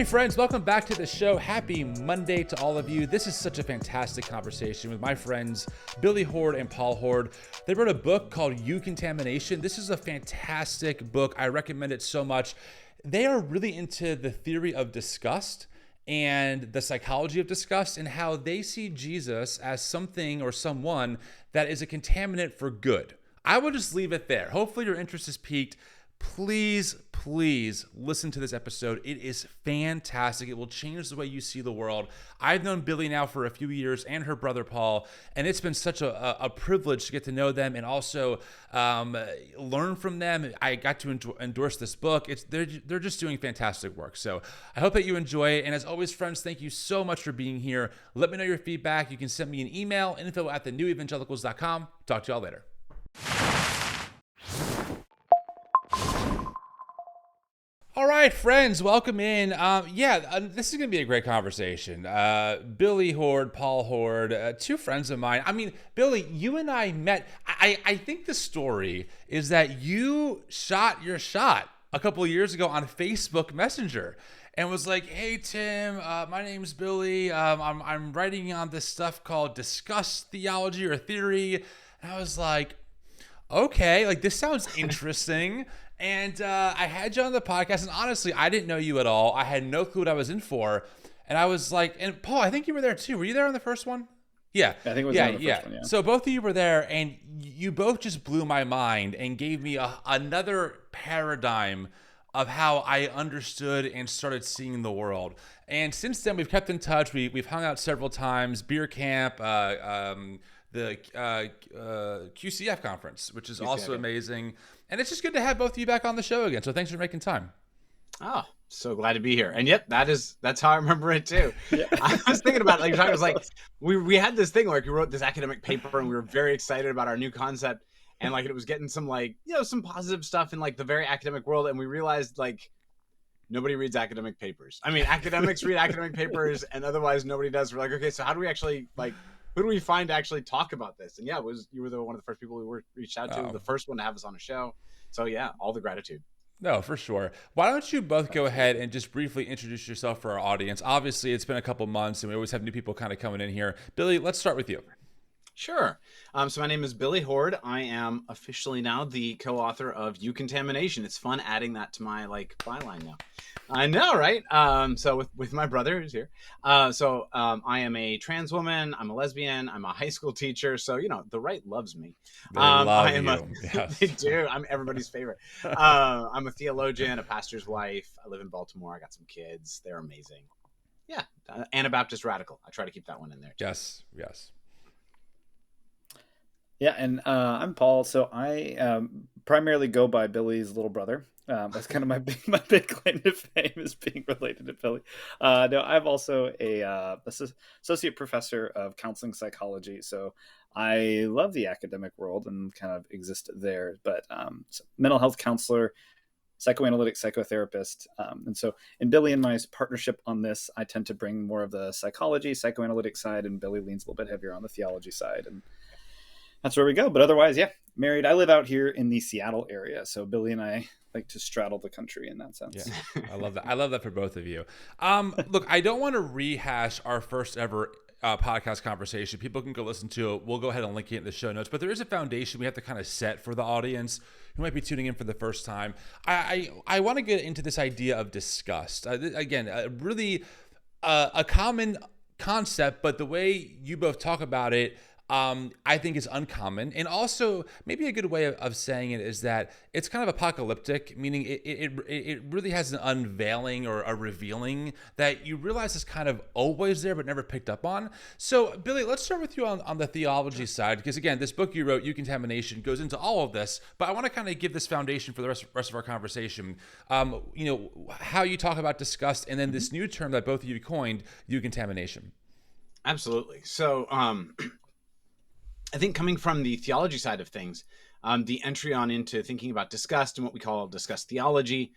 Hey friends, welcome back to the show. Happy Monday to all of you. This is such a fantastic conversation with my friends Billie Hoard and Paul Hoard. They wrote a book called Eucontamination. This is a fantastic book. I recommend it so much. They are really into the theory of disgust and the psychology of disgust and how they see Jesus as something or someone that is a contaminant for good. I will just leave it there. Hopefully your interest is piqued. Please listen to this episode. It is fantastic. It will change the way you see the world. I've known Billie now for a few years and her brother Paul, and it's been such a privilege to get to know them and also learn from them. I got to endorse this book. They're just doing fantastic work. So I hope that you enjoy it. And as always, friends, thank you so much for being here. Let me know your feedback. You can send me an email, info@thenewEvangelicals.com. Talk to y'all later. All right, friends, welcome in. This is going to be a great conversation. Billie Hoard, Paul Hoard, two friends of mine. I mean, Billie, you and I met. I think the story is that you shot your shot a couple of years ago on Facebook Messenger and was like, "Hey, Tim, my name's Billie. I'm writing on this stuff called Disgust Theology or Theory." And I was like, okay, like this sounds interesting. And I had you on the podcast, and honestly, I didn't know you at all. I had no clue what I was in for. And I was like, and Paul, I think you were there too. Were you there on the first one? Yeah. I think it was on the first one, yeah. So both of you were there, and you both just blew my mind and gave me another paradigm of how I understood and started seeing the world. And since then, we've kept in touch. We've hung out several times, beer camp, the QCF conference, which is also amazing. And it's just good to have both of you back on the show again. So thanks for making time. Oh, so glad to be here. And yep, that's how I remember it too. Yeah. I was thinking about it, I was like, we had this thing, like we wrote this academic paper and we were very excited about our new concept. And like, it was getting some some positive stuff in like the very academic world. And we realized like, nobody reads academic papers. I mean, academics read academic papers and otherwise nobody does. We're like, okay, so how do we actually who do we find to actually talk about this? And yeah, you were one of the first people we reached out to, the first one to have us on a show. So yeah, all the gratitude. No, for sure. Why don't you both go ahead and just briefly introduce yourself for our audience? Obviously, it's been a couple months and we always have new people kind of coming in here. Billie, let's start with you. Sure. So my name is Billie Hoard. I am officially now the co-author of Eucontamination. It's fun adding that to my byline now. I know, right? So with my brother who's here. I am a trans woman. I'm a lesbian. I'm a high school teacher. So, the right loves me. They love you. Yes. They do. I'm everybody's favorite. I'm a theologian, a pastor's wife. I live in Baltimore. I got some kids. They're amazing. Yeah. Anabaptist radical. I try to keep that one in there too. Yes. Yeah, and I'm Paul. So I primarily go by Billie's little brother. That's kind of my big claim to fame is being related to Billie. No, I'm also a associate professor of counseling psychology. So I love the academic world and kind of exist there. But mental health counselor, psychoanalytic psychotherapist. And so in Billie and my partnership on this, I tend to bring more of the psychology, psychoanalytic side, and Billie leans a little bit heavier on the theology side. And that's where we go. But otherwise, yeah, married. I live out here in the Seattle area. So Billie and I like to straddle the country in that sense. Yeah, I love that. I love that for both of you. Look, I don't want to rehash our first ever podcast conversation. People can go listen to it. We'll go ahead and link it in the show notes. But there is a foundation we have to kind of set for the audience who might be tuning in for the first time. I want to get into this idea of disgust. Again, really a common concept, but the way you both talk about it, I think is uncommon. And also maybe a good way of saying it is that it's kind of apocalyptic, meaning it really has an unveiling or a revealing that you realize is kind of always there but never picked up on. So Billie, let's start with you on the theology side, because again, this book you wrote, Eucontamination, goes into all of this, but I want to kind of give this foundation for the rest of our conversation. How you talk about disgust and then this new term that both of you coined, Eucontamination. Absolutely. So, I think coming from the theology side of things, the entry on into thinking about disgust and what we call disgust theology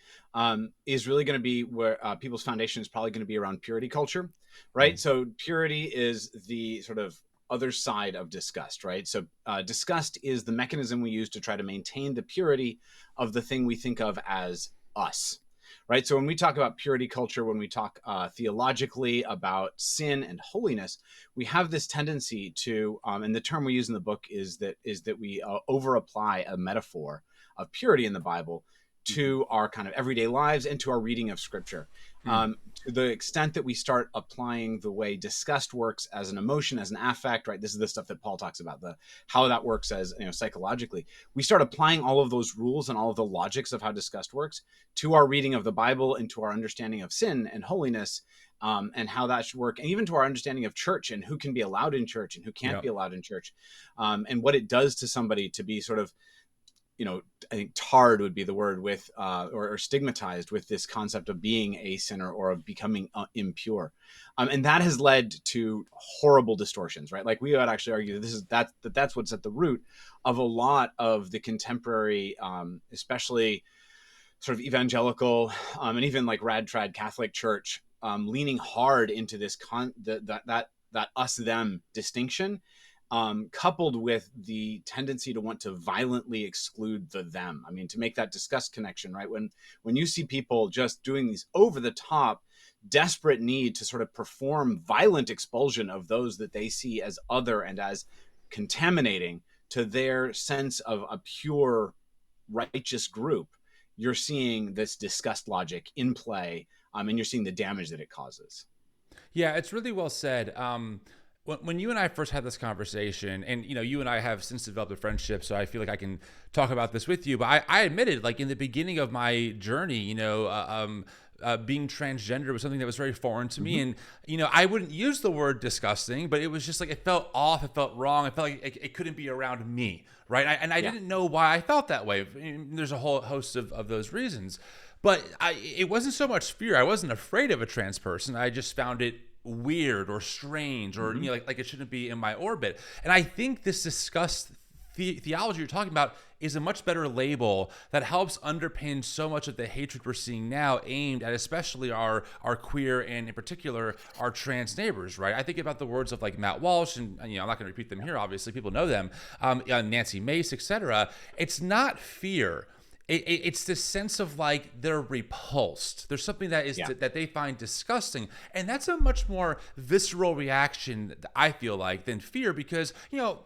is really going to be where people's foundation is probably going to be around purity culture, right? Mm-hmm. So purity is the sort of other side of disgust, right? So disgust is the mechanism we use to try to maintain the purity of the thing we think of as us, right? So when we talk about purity culture, when we talk theologically about sin and holiness, we have this tendency to, and the term we use in the book is that we over apply a metaphor of purity in the Bible to our kind of everyday lives and to our reading of Scripture. To the extent that we start applying the way disgust works as an emotion, as an affect, right? This is the stuff that Paul talks about, how that works as, psychologically. We start applying all of those rules and all of the logics of how disgust works to our reading of the Bible and to our understanding of sin and holiness, and how that should work, and even to our understanding of church and who can be allowed in church and who can't be allowed in church, and what it does to somebody to be sort of, I think tarred would be the word with, or stigmatized with this concept of being a sinner or of becoming impure. And that has led to horrible distortions, right? Like we would actually argue that that's what's at the root of a lot of the contemporary, especially sort of evangelical, and even like rad trad Catholic Church, leaning hard into this that us them distinction, coupled with the tendency to want to violently exclude the them. I mean, to make that disgust connection, right? When you see people just doing these over the top, desperate need to sort of perform violent expulsion of those that they see as other and as contaminating to their sense of a pure, righteous group, you're seeing this disgust logic in play, and you're seeing the damage that it causes. Yeah, it's really well said. When you and I first had this conversation, and you and I have since developed a friendship, so I feel like I can talk about this with you. But I admitted, like in the beginning of my journey, being transgender was something that was very foreign to me, and I wouldn't use the word disgusting, but it was just like it felt off, it felt wrong, it felt like it couldn't be around me, right? I didn't know why I felt that way. There's a whole host of those reasons, but it wasn't so much fear. I wasn't afraid of a trans person. I just found it weird or strange, or like it shouldn't be in my orbit. And I think this disgust theology you're talking about is a much better label that helps underpin so much of the hatred we're seeing now, aimed at especially our queer and in particular our trans neighbors, right? I think about the words of like Matt Walsh, and I'm not going to repeat them here, obviously people know them, Nancy Mace, etc. It's not fear. It's this sense of like they're repulsed. There's something that is that they find disgusting, and that's a much more visceral reaction, I feel like, than fear, because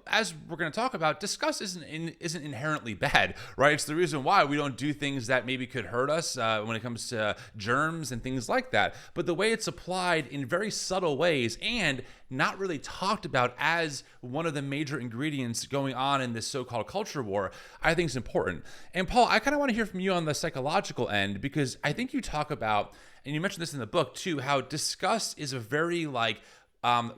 as we're going to talk about, disgust isn't inherently bad, right? It's the reason why we don't do things that maybe could hurt us when it comes to germs and things like that. But the way it's applied in very subtle ways and not really talked about as one of the major ingredients going on in this so-called culture war, I think is important. And Paul, I kind of want to hear from you on the psychological end, because I think you talk about, and you mentioned this in the book too, how disgust is a very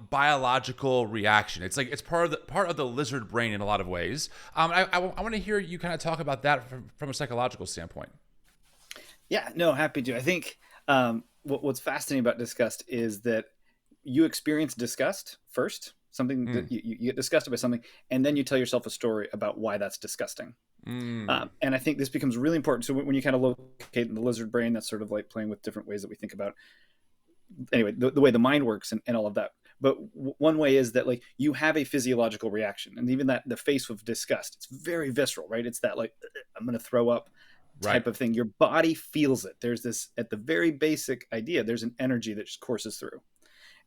biological reaction. It's like it's part of the lizard brain in a lot of ways. I want to hear you kind of talk about that from a psychological standpoint. Yeah, no, happy to. I think what's fascinating about disgust is that you experience disgust first, something that you get disgusted by something, and then you tell yourself a story about why that's disgusting. And I think this becomes really important. So when you kind of locate in the lizard brain, that's sort of like playing with different ways that we think about, anyway, the way the mind works and all of that. But one way is that like you have a physiological reaction, and even that the face of disgust, it's very visceral, right? It's that like, I'm going to throw up type of thing. Your body feels it. There's this, at the very basic idea, there's an energy that just courses through.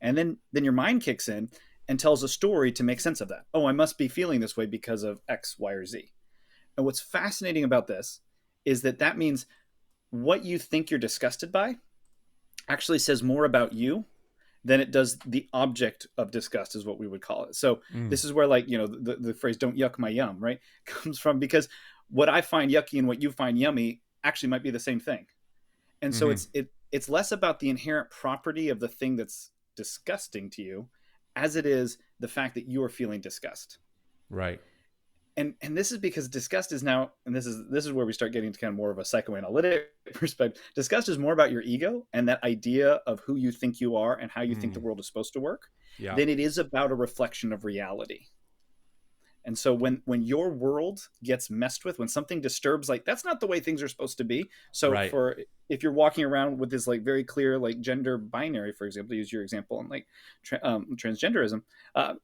And then your mind kicks in and tells a story to make sense of that. Oh, I must be feeling this way because of X, Y, or Z. And what's fascinating about this is that means what you think you're disgusted by actually says more about you than it does the object of disgust, is what we would call it. So this is where, like, the phrase "don't yuck my yum," right, comes from, because what I find yucky and what you find yummy actually might be the same thing. And so it's less about the inherent property of the thing that's disgusting to you as it is the fact that you are feeling disgust. Right. And this is because disgust is now, and this is where we start getting to kind of more of a psychoanalytic perspective. Disgust is more about your ego and that idea of who you think you are and how you think the world is supposed to work, than it is about a reflection of reality. And so when your world gets messed with, when something disturbs, like, that's not the way things are supposed to be. So if you're walking around with this like very clear like gender binary, for example, to use your example, and like transgenderism,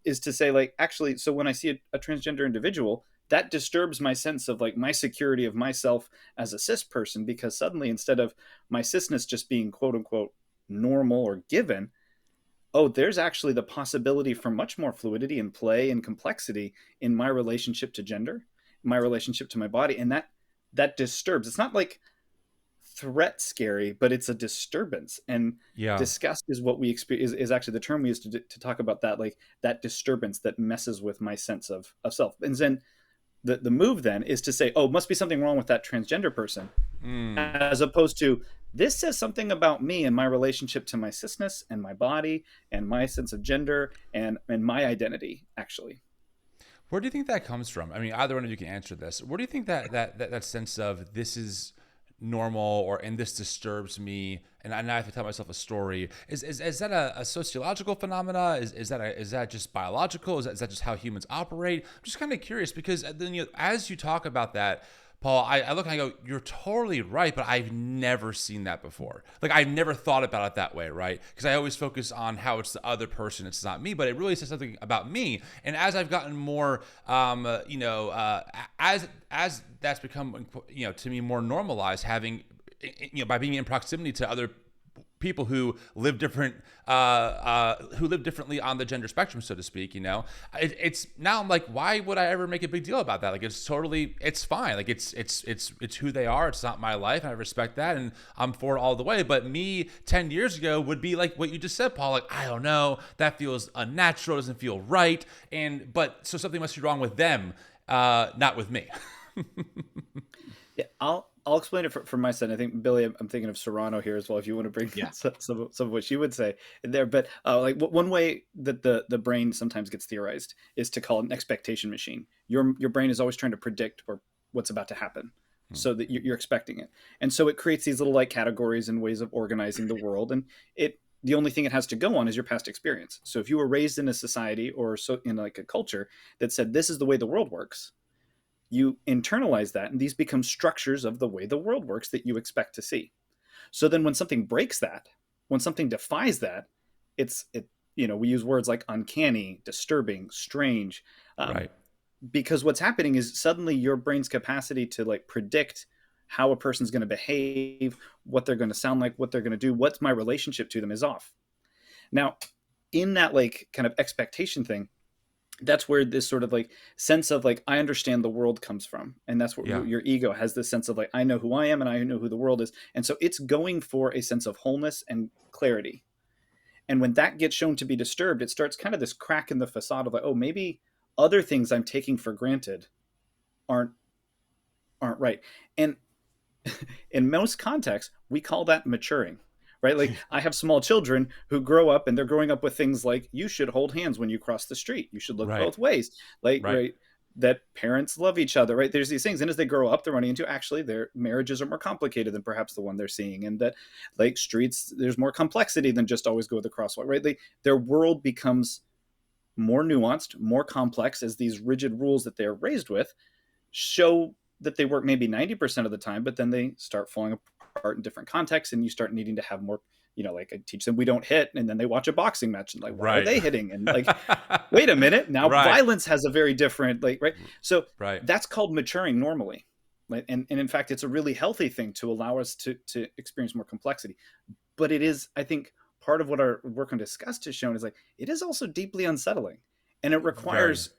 is to say like, actually, so when I see a transgender individual, that disturbs my sense of like my security of myself as a cis person, because suddenly instead of my cisness just being quote unquote normal or given, oh, there's actually the possibility for much more fluidity and play and complexity in my relationship to gender, my relationship to my body. And that disturbs. It's not like threat scary, but it's a disturbance. And disgust is what we experience, is actually the term we use to talk about that, like that disturbance that messes with my sense of self. And then the move then is to say, oh, must be something wrong with that transgender person, as opposed to, this says something about me and my relationship to my cisness and my body and my sense of gender and my identity, actually. Where do you think that comes from? I mean, either one of you can answer this. Where do you think that sense of this is normal, and this disturbs me, and I have to tell myself a story, is that a sociological phenomena? Is that just biological? Is that just how humans operate? I'm just kind of curious, because then as you talk about that, Paul, I look and I go, you're totally right, but I've never seen that before. Like, I've never thought about it that way, right? Because I always focus on how it's the other person, it's not me, but it really says something about me. And as I've gotten more, as that's become, to me more normalized, having, by being in proximity to other people who live differently on the gender spectrum, so to speak, it's now I'm like, why would I ever make a big deal about that? Like, it's fine. Like, it's who they are. It's not my life. And I respect that, and I'm for it all the way. But me 10 years ago would be like what you just said, Paul. Like, I don't know, that feels unnatural, doesn't feel right. But so something must be wrong with them, not with me. Yeah, I'll explain it from my side. I think, Billie, I'm thinking of Serrano here as well, if you want to bring some of what she would say in there. But like one way that the brain sometimes gets theorized is to call it an expectation machine. Your brain is always trying to predict what's about to happen, so that you're expecting it. And so it creates these little like categories and ways of organizing the world. And the only thing it has to go on is your past experience. So if you were raised in a society or so in like a culture that said, this is the way the world works, you internalize that, and these become structures of the way the world works that you expect to see. So then when something breaks that, when something defies that, we use words like uncanny, disturbing, strange, right? Because what's happening is suddenly your brain's capacity to like predict how a person's going to behave, what they're going to sound like, what they're going to do, what's my relationship to them is off. Now, in that like kind of expectation thing, that's where this sort of like sense of like, I understand the world comes from. And that's what your ego has, this sense of like, I know who I am and I know who the world is. And so it's going for a sense of wholeness and clarity. And when that gets shown to be disturbed, it starts kind of this crack in the facade of like, oh, maybe other things I'm taking for granted aren't right. And in most contexts, we call that maturing. Right? Like, I have small children who grow up and they're growing up with things like, you should hold hands when you cross the street. You should look both ways. Like, right. That parents love each other, right? There's these things. And as they grow up, they're running into actually their marriages are more complicated than perhaps the one they're seeing. And that like streets, there's more complexity than just always go the crosswalk, right? Their world becomes more nuanced, more complex as these rigid rules that they're raised with show that they work maybe 90% of the time, but then they start falling apart in different contexts, and you start needing to have more, like I teach them we don't hit, and then they watch a boxing match and like, why are they hitting? And like, wait a minute, now violence has a very different So that's called maturing normally. And in fact, it's a really healthy thing to allow us to experience more complexity. But it is, I think, part of what our work on Disgust has shown is like, it is also deeply unsettling. And it requires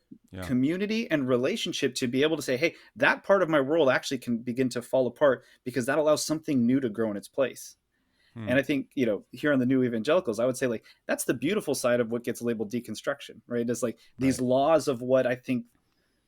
community and relationship to be able to say, hey, that part of my world actually can begin to fall apart, because that allows something new to grow in its place. And I think, here on the New Evangelicals, I would say like, that's the beautiful side of what gets labeled deconstruction, right? It's like these laws of what I think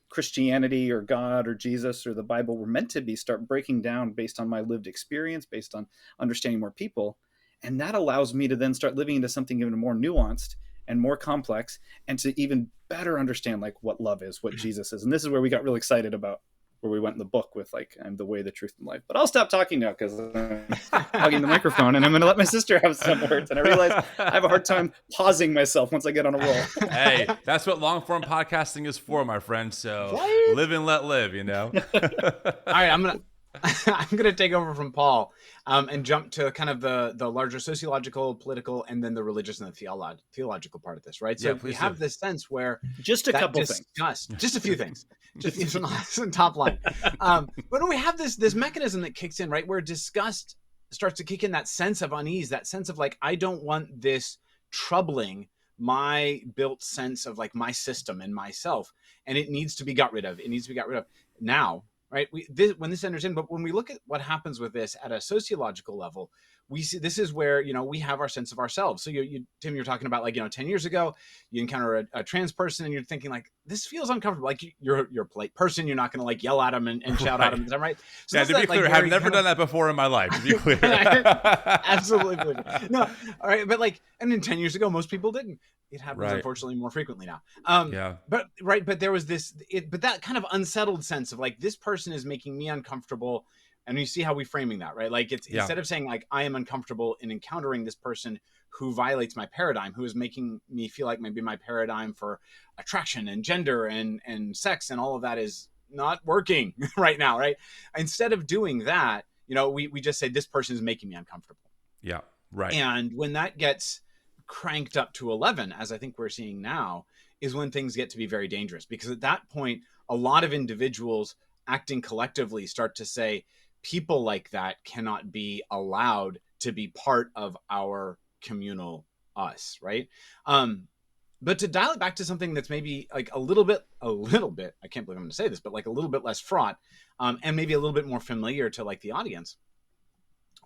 Christianity or God or Jesus or the Bible were meant to be start breaking down based on my lived experience, based on understanding more people. And that allows me to then start living into something even more nuanced and more complex, and to even better understand like what love is, what Jesus is. And this is where we got really excited about where we went in the book with like, I'm the way, the truth, and life. But I'll stop talking now because I'm hugging the microphone, and I'm going to let my sister have some words. And I realize I have a hard time pausing myself once I get on a roll. Hey, that's what long form podcasting is for, my friend. So live and let live, All right, I'm I'm going to take over from Paul and jump to kind of the larger sociological, political, and then the religious and the theological part of this, right? So we have this sense where just a couple things, just a few things, just some top line. But when we have this mechanism that kicks in, right, where disgust starts to kick in, that sense of unease, that sense of like, I don't want this troubling my built sense of like my system and myself, and it needs to be got rid of. It needs to be got rid of now. Right. When this enters in, but when we look at what happens with this at a sociological level, we see this is where, we have our sense of ourselves. So Tim, you're talking about like, 10 years ago, you encounter a trans person and you're thinking like, this feels uncomfortable. Like you're a polite person. You're not going to like yell at them and shout at them. Is that right? So yeah, to be clear, I've never done that before in my life, to be clear. Absolutely. No. All right. But like, and then 10 years ago, most people didn't. It happens, unfortunately, more frequently now. But there was but that kind of unsettled sense of like, this person is making me uncomfortable. And you see how we're framing that, right? Like it's instead of saying like, I am uncomfortable in encountering this person who violates my paradigm, who is making me feel like maybe my paradigm for attraction and gender and sex and all of that is not working right now, right? Instead of doing that, we just say this person is making me uncomfortable. Yeah, right. And when that gets cranked up to 11, as I think we're seeing now, is when things get to be very dangerous, because at that point, a lot of individuals acting collectively start to say, people like that cannot be allowed to be part of our communal us, right? But to dial it back to something that's maybe like a little bit, I can't believe I'm going to say this, but like a little bit less fraught, and maybe a little bit more familiar to like the audience.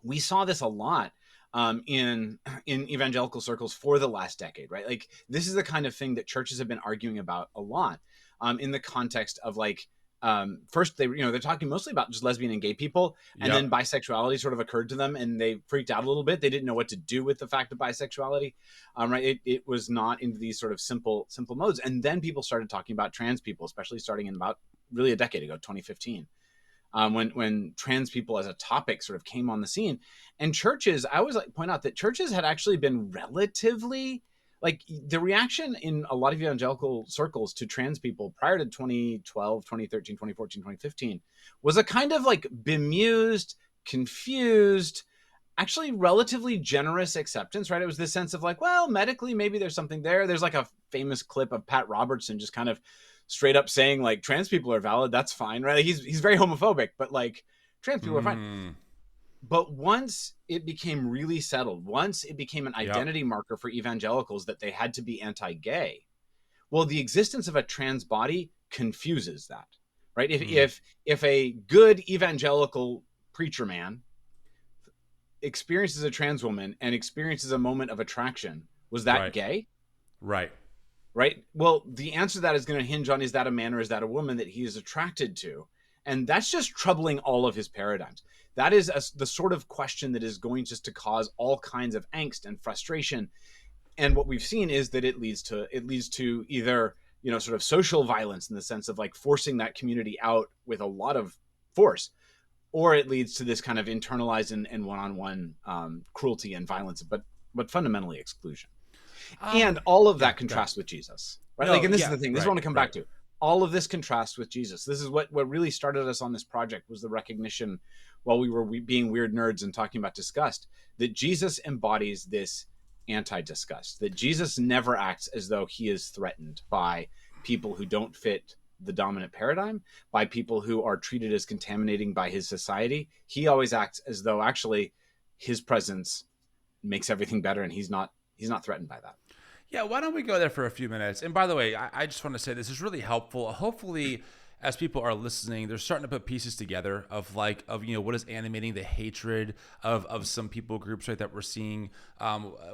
We saw this a lot in evangelical circles for the last decade, right? Like this is the kind of thing that churches have been arguing about a lot in the context of like, first they're talking mostly about just lesbian and gay people, and then bisexuality sort of occurred to them and they freaked out a little bit. They didn't know what to do with the fact of bisexuality, right? It was not into these sort of simple modes. And then people started talking about trans people, especially starting in about really a decade ago, 2015. When trans people as a topic sort of came on the scene. And churches, I always like to point out that churches had actually been relatively, like the reaction in a lot of evangelical circles to trans people prior to 2012, 2013, 2014, 2015 was a kind of like bemused, confused, actually relatively generous acceptance, right? It was this sense of like, well, medically, maybe there's something there. There's like a famous clip of Pat Robertson just kind of straight up saying like, trans people are valid. That's fine, right? He's very homophobic, but like trans people are fine. But once it became really settled, once it became an identity marker for evangelicals that they had to be anti-gay, well, the existence of a trans body confuses that, right? If a good evangelical preacher man experiences a trans woman and experiences a moment of attraction, was that gay? Right. Well, the answer to that is going to hinge on, is that a man or is that a woman that he is attracted to? And that's just troubling all of his paradigms. That is the sort of question that is going just to cause all kinds of angst and frustration. And what we've seen is that it leads to either, sort of social violence in the sense of like forcing that community out with a lot of force, or it leads to this kind of internalized and one-on-one cruelty and violence, but fundamentally exclusion. And all of that contrasts with Jesus, right? No, and this is the thing. This is what I want to come back to. All of this contrasts with Jesus. This is what really started us on this project, was the recognition, while we were being weird nerds and talking about disgust, that Jesus embodies this anti-disgust, that Jesus never acts as though he is threatened by people who don't fit the dominant paradigm, by people who are treated as contaminating by his society. He always acts as though actually his presence makes everything better, and he's not threatened by that. Yeah, why don't we go there for a few minutes? And by the way, I just want to say this is really helpful. Hopefully, as people are listening, they're starting to put pieces together of what is animating the hatred of some people groups, right, that we're seeing,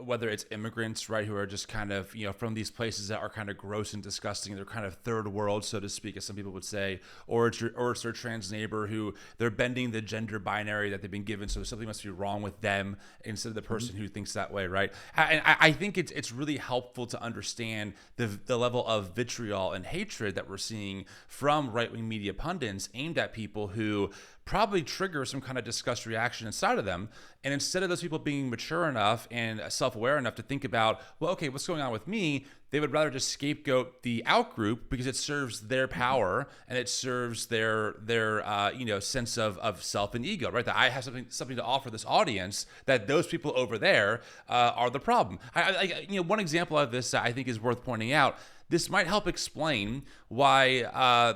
whether it's immigrants, right, who are just kind of, from these places that are kind of gross and disgusting. They're kind of third world, so to speak, as some people would say, or it's their trans neighbor who they're bending the gender binary that they've been given, so something must be wrong with them instead of the person who thinks that way, right? And I think it's really helpful to understand the level of vitriol and hatred that we're seeing from right-wing media pundits aimed at people who probably trigger some kind of disgust reaction inside of them. And instead of those people being mature enough and self-aware enough to think about, well, okay, what's going on with me? They would rather just scapegoat the out group because it serves their power and it serves their sense of self and ego, right? That I have something to offer this audience, that those people over there are the problem. One example of this I think is worth pointing out. This might help explain why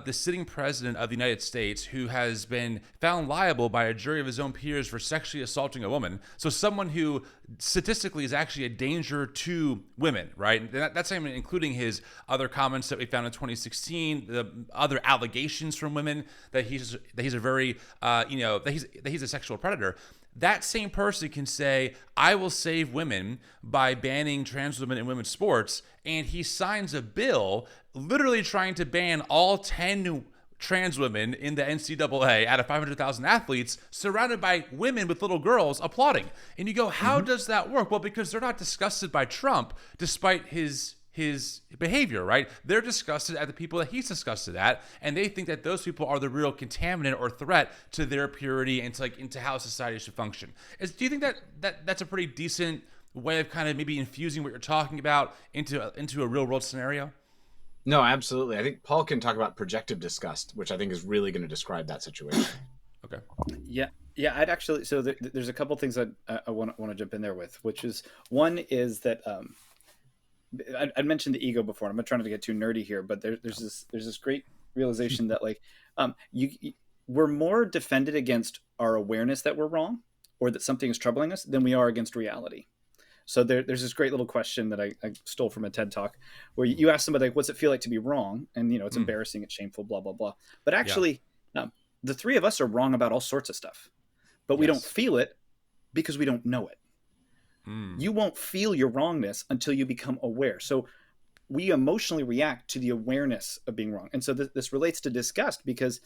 the sitting president of the United States, who has been found liable by a jury of his own peers for sexually assaulting a woman, so someone who statistically is actually a danger to women, right? That's even including his other comments that we found in 2016, the other allegations from women that he's a very that he's a sexual predator. That same person can say, I will save women by banning trans women in women's sports, and he signs a bill literally trying to ban all 10 trans women in the NCAA out of 500,000 athletes, surrounded by women with little girls applauding. And you go, how does that work? Well, because they're not disgusted by Trump, despite his behavior, right? They're disgusted at the people that he's disgusted at, and they think that those people are the real contaminant or threat to their purity and into how society should function. Do you think that's a pretty decent way of kind of maybe infusing what you're talking about into a real world scenario? No, absolutely. I think Paul can talk about projective disgust, which I think is really going to describe that situation. Okay. Yeah. I'd actually. So there's a couple things that I want to jump in there with, which is one is that I mentioned the ego before. I'm not trying to get too nerdy here, but there's this great realization that we're more defended against our awareness that we're wrong or that something is troubling us than we are against reality. So there's this great little question that I stole from a TED Talk where you ask somebody, like, what's it feel like to be wrong? And, it's embarrassing, it's shameful, blah, blah, blah. But actually, the three of us are wrong about all sorts of stuff, but we don't feel it because we don't know it. You won't feel your wrongness until you become aware. So we emotionally react to the awareness of being wrong. And so this relates to disgust because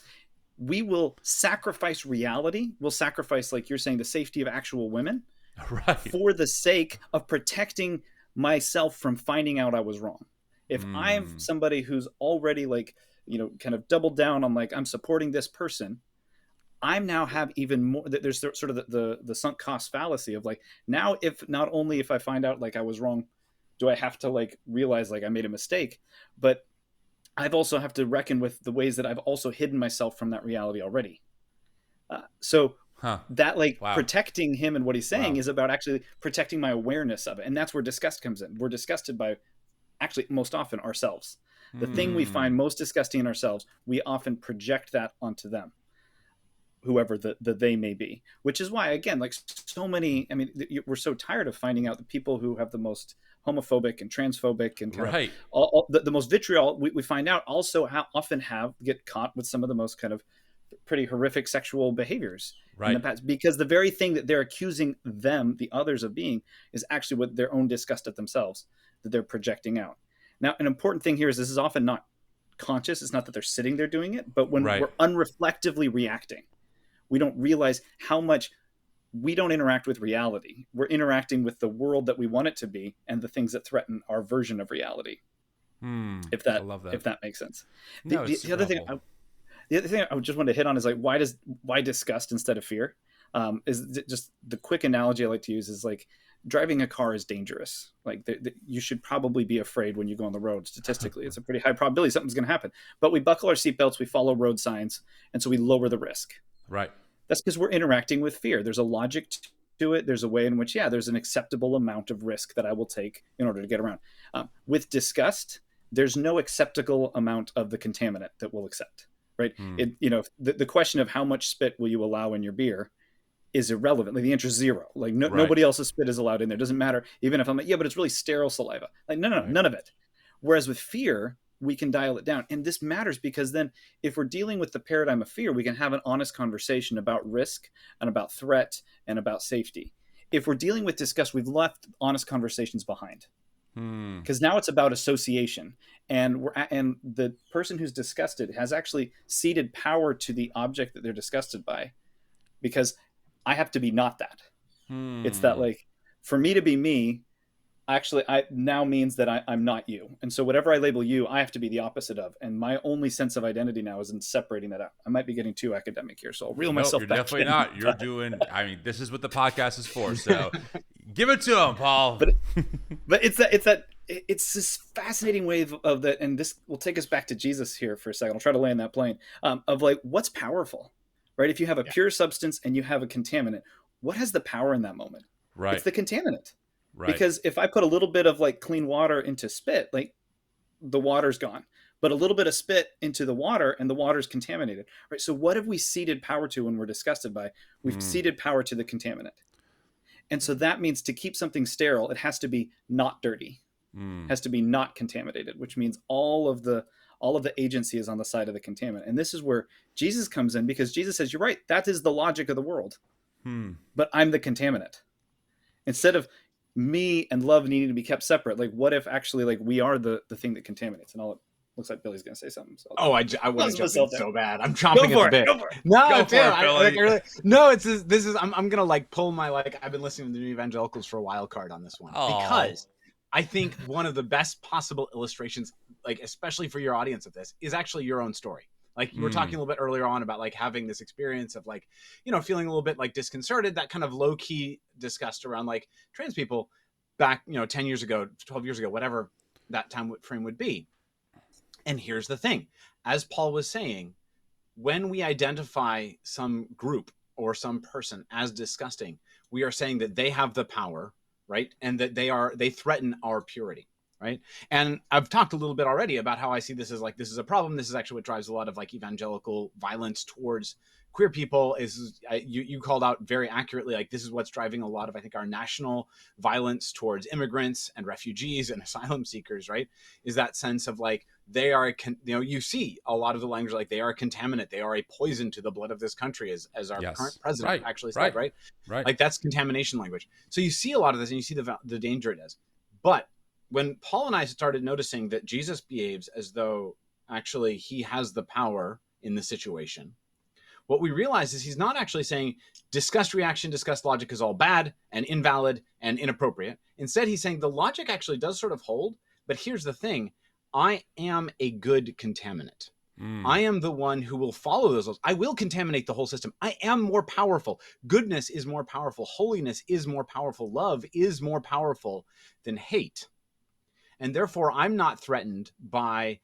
we will sacrifice reality. We'll sacrifice, like you're saying, the safety of actual women for the sake of protecting myself from finding out I was wrong. If I'm somebody who's already kind of doubled down on I'm supporting this person, I'm now have even more. There's sort of the sunk cost fallacy of now if not only if I find out I was wrong, do I have to realize I made a mistake, but I've also have to reckon with the ways that I've also hidden myself from that reality already. Protecting him and what he's saying is about actually protecting my awareness of it, and that's where disgust comes in. We're disgusted by actually most often ourselves. The thing we find most disgusting in ourselves, we often project that onto them, whoever the they may be, which is why, again, so many, we're so tired of finding out the people who have the most homophobic and transphobic and kind of the most vitriol we find out also often get caught with some of the most kind of pretty horrific sexual behaviors in the past, because the very thing that they're accusing them, the others, of being is actually what their own disgust at themselves that they're projecting out. Now, an important thing here is this is often not conscious. It's not that they're sitting there doing it, but when we're unreflectively reacting, we don't realize how much we don't interact with reality. We're interacting with the world that we want it to be and the things that threaten our version of reality. If that makes sense. No, the other thing I just wanted to hit on is why disgust instead of fear? Is just the quick analogy I like to use is driving a car is dangerous. You should probably be afraid when you go on the road. Statistically, it's a pretty high probability something's going to happen. But we buckle our seatbelts, we follow road signs, and so we lower the risk. Right. That's because we're interacting with fear. There's a logic to it. There's a way in which, there's an acceptable amount of risk that I will take in order to get around. With disgust, there's no acceptable amount of the contaminant that we'll accept. Right. The question of how much spit will you allow in your beer is irrelevant. The answer is zero. Nobody else's spit is allowed in there. It doesn't matter. Even if I'm but it's really sterile saliva. No, none of it. Whereas with fear, we can dial it down. And this matters because then if we're dealing with the paradigm of fear, we can have an honest conversation about risk and about threat and about safety. If we're dealing with disgust, we've left honest conversations behind. Because now it's about association, and the person who's disgusted has actually ceded power to the object that they're disgusted by, because I have to be not that. It's that for me to be me, actually I now means that I'm not you. And so whatever I label you, I have to be the opposite of. And my only sense of identity now is in separating that out. I might be getting too academic here, so I'll reel Nope, myself you're back definitely in. not. You're doing, I mean, this is what the podcast is for. So give it to him, Paul. But it's this fascinating way of that. And this will take us back to Jesus here for a second. I'll try to land that plane of like, what's powerful, right? If you have a pure substance and you have a contaminant, what has the power in that moment? Right. It's the contaminant. Right. Because if I put a little bit of like clean water into spit, like the water's gone, but a little bit of spit into the water and the water's contaminated, right? So what have we ceded power to when we're disgusted by? We've ceded power to the contaminant. And so that means to keep something sterile, it has to be not dirty, has to be not contaminated, which means all of the agency is on the side of the contaminant. And this is where Jesus comes in, because Jesus says, you're right, that is the logic of the world, but I'm the contaminant. Instead of me and love needing to be kept separate, like what if actually like we are the thing that contaminates? And all it looks like Billy's gonna say something. So I want to jump in so bad. I'm chomping at the bit. Go for it. No, no, this is I'm gonna like pull my like I've been listening to the new Evangelicals for a wild card on this one. Because I think one of the best possible illustrations, like especially for your audience of this, is actually your own story. Like you were talking a little bit earlier on about like having this experience of like, you know, feeling a little bit like disconcerted, that kind of low key disgust around like trans people back, you know, 10 years ago, 12 years ago, whatever that time frame would be. And here's the thing, as Paul was saying, when we identify some group or some person as disgusting, we are saying that they have the power, right? And that they threaten our purity. Right. And I've talked a little bit already about how I see this as like, this is a problem. This is actually what drives a lot of like evangelical violence towards queer people is you called out very accurately, like this is what's driving a lot of, I think, our national violence towards immigrants and refugees and asylum seekers, right? Is that sense of like, they are, you know, you see a lot of the language, like they are a contaminant. They are a poison to the blood of this country, as our current president actually said, right? Like that's contamination language. So you see a lot of this and you see the danger it is. But when Paul and I started noticing that Jesus behaves as though actually he has the power in the situation, what we realize is he's not actually saying disgust reaction, disgust logic is all bad and invalid and inappropriate. Instead, he's saying the logic actually does sort of hold, but here's the thing. I am a good contaminant. I am the one who will follow those laws. I will contaminate the whole system. I am more powerful. Goodness is more powerful. Holiness is more powerful. Love is more powerful than hate. And therefore, I'm not threatened by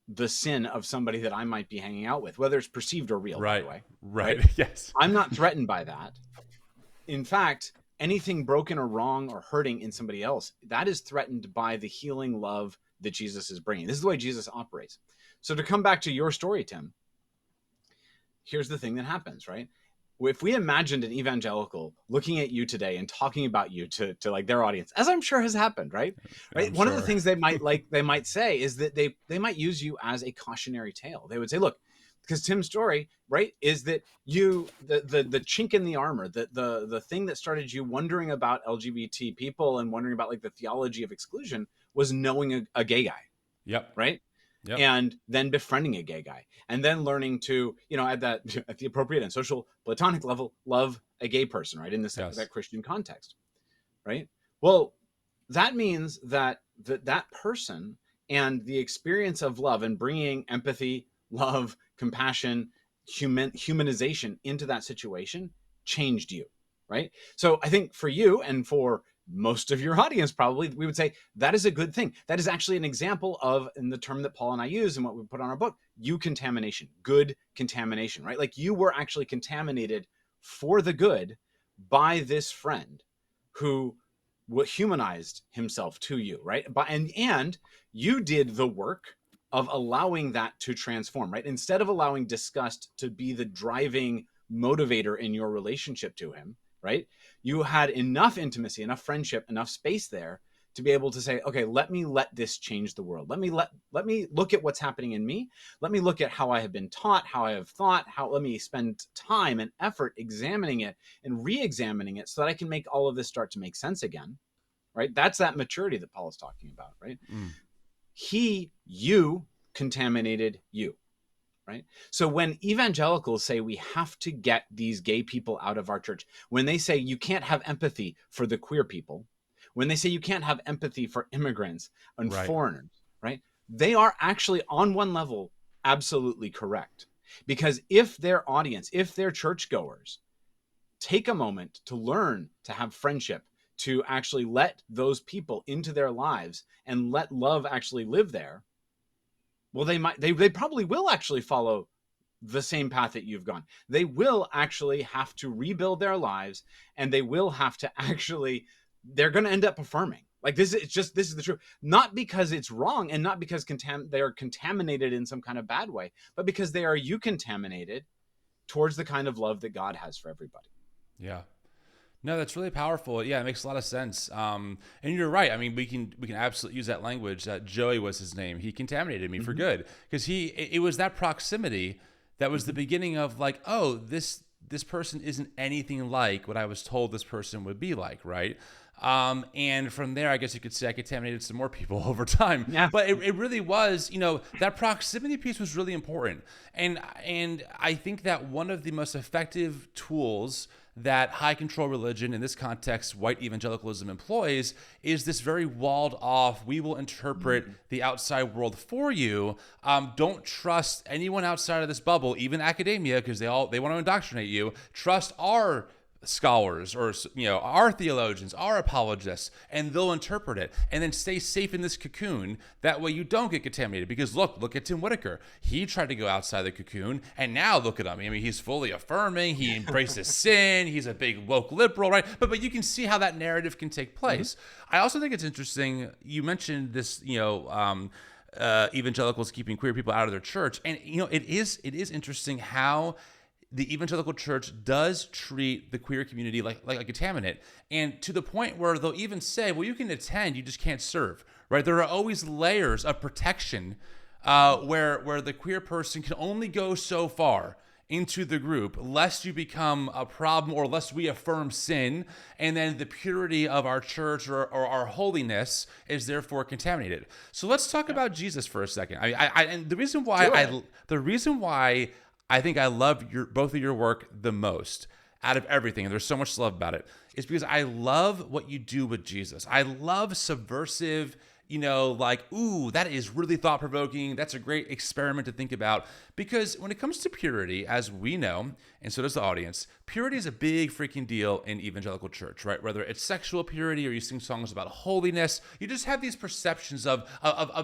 the sin of somebody that I might be hanging out with, whether it's perceived or real, by the way. Right. Yes. I'm not threatened by that. In fact, anything broken or wrong or hurting in somebody else, that is threatened by the healing love that Jesus is bringing. This is the way Jesus operates. So to come back to your story, Tim, here's the thing that happens, right? If we imagined an evangelical looking at you today and talking about you to like their audience, as I'm sure has happened, right? One of the things they might say is that they might use you as a cautionary tale. They would say, look, because Tim's story, right, is that you, the chink in the armor, the thing that started you wondering about LGBT people and wondering about like the theology of exclusion was knowing a gay guy. Yep. Right. Yep. And then befriending a gay guy, and then learning to, you know, at the appropriate and social platonic level, love a gay person, right? In this that Christian context, right? Well, that means that that person and the experience of love and bringing empathy, love, compassion, humanization into that situation changed you, right? So I think for you and for most of your audience, probably, we would say that is a good thing. That is actually an example of, in the term that Paul and I use and what we put on our book, Eucontamination, good contamination, right? Like you were actually contaminated for the good by this friend who humanized himself to you, right? And you did the work of allowing that to transform, right? Instead of allowing disgust to be the driving motivator in your relationship to him, right? You had enough intimacy, enough friendship, enough space there to be able to say, okay, let this change the world. Let me look at what's happening in me. Let me look at how I have been taught, how I have thought, let me spend time and effort examining it and re-examining it so that I can make all of this start to make sense again, right? That's that maturity that Paul is talking about, right? You contaminated you. Right. So when evangelicals say we have to get these gay people out of our church, when they say you can't have empathy for the queer people, when they say you can't have empathy for immigrants and Right. foreigners, right? They are actually on one level absolutely correct. Because if their audience, if their churchgoers take a moment to learn to have friendship, to actually let those people into their lives and let love actually live there, well, they probably will actually follow the same path that you've gone. They will actually have to rebuild their lives, and they will have to actually, they're going to end up affirming. Like this is the truth. Not because it's wrong, and not because they are contaminated in some kind of bad way, but because they are contaminated towards the kind of love that God has for everybody. Yeah. No, that's really powerful. Yeah, it makes a lot of sense. And you're right. I mean, we can absolutely use that language. Joey was his name. He contaminated me for good, because it was that proximity that was the beginning of like, oh, this person isn't anything like what I was told this person would be like, right? And from there, I guess you could say I contaminated some more people over time. Yeah. But it really was, that proximity piece was really important. And I think that one of the most effective tools that high control religion, in this context, white evangelicalism, employs is this very walled off, we will interpret the outside world for you. Don't trust anyone outside of this bubble, even academia, because they want to indoctrinate you. Trust our scholars, or our theologians, our apologists, and they'll interpret it, and then stay safe in this cocoon. That way you don't get contaminated. Because look at Tim Whitaker. He tried to go outside the cocoon, and now look at him. I mean, he's fully affirming. He embraces sin. He's a big woke liberal, right? But you can see how that narrative can take place. I also think it's interesting. You mentioned this, evangelicals keeping queer people out of their church, and it is interesting how the evangelical church does treat the queer community like a contaminant, and to the point where they'll even say, well, you can attend, you just can't serve, right? There are always layers of protection where the queer person can only go so far into the group, lest you become a problem, or lest we affirm sin, and then the purity of our church or our holiness is therefore contaminated. So let's talk about Jesus for a second. And the reason why I think I love both of your work the most out of everything, and there's so much to love about it, is because I love what you do with Jesus. I love subversive, ooh, that is really thought-provoking. That's a great experiment to think about. Because when it comes to purity, as we know, and so does the audience, purity is a big freaking deal in evangelical church, right? Whether it's sexual purity or you sing songs about holiness, you just have these perceptions of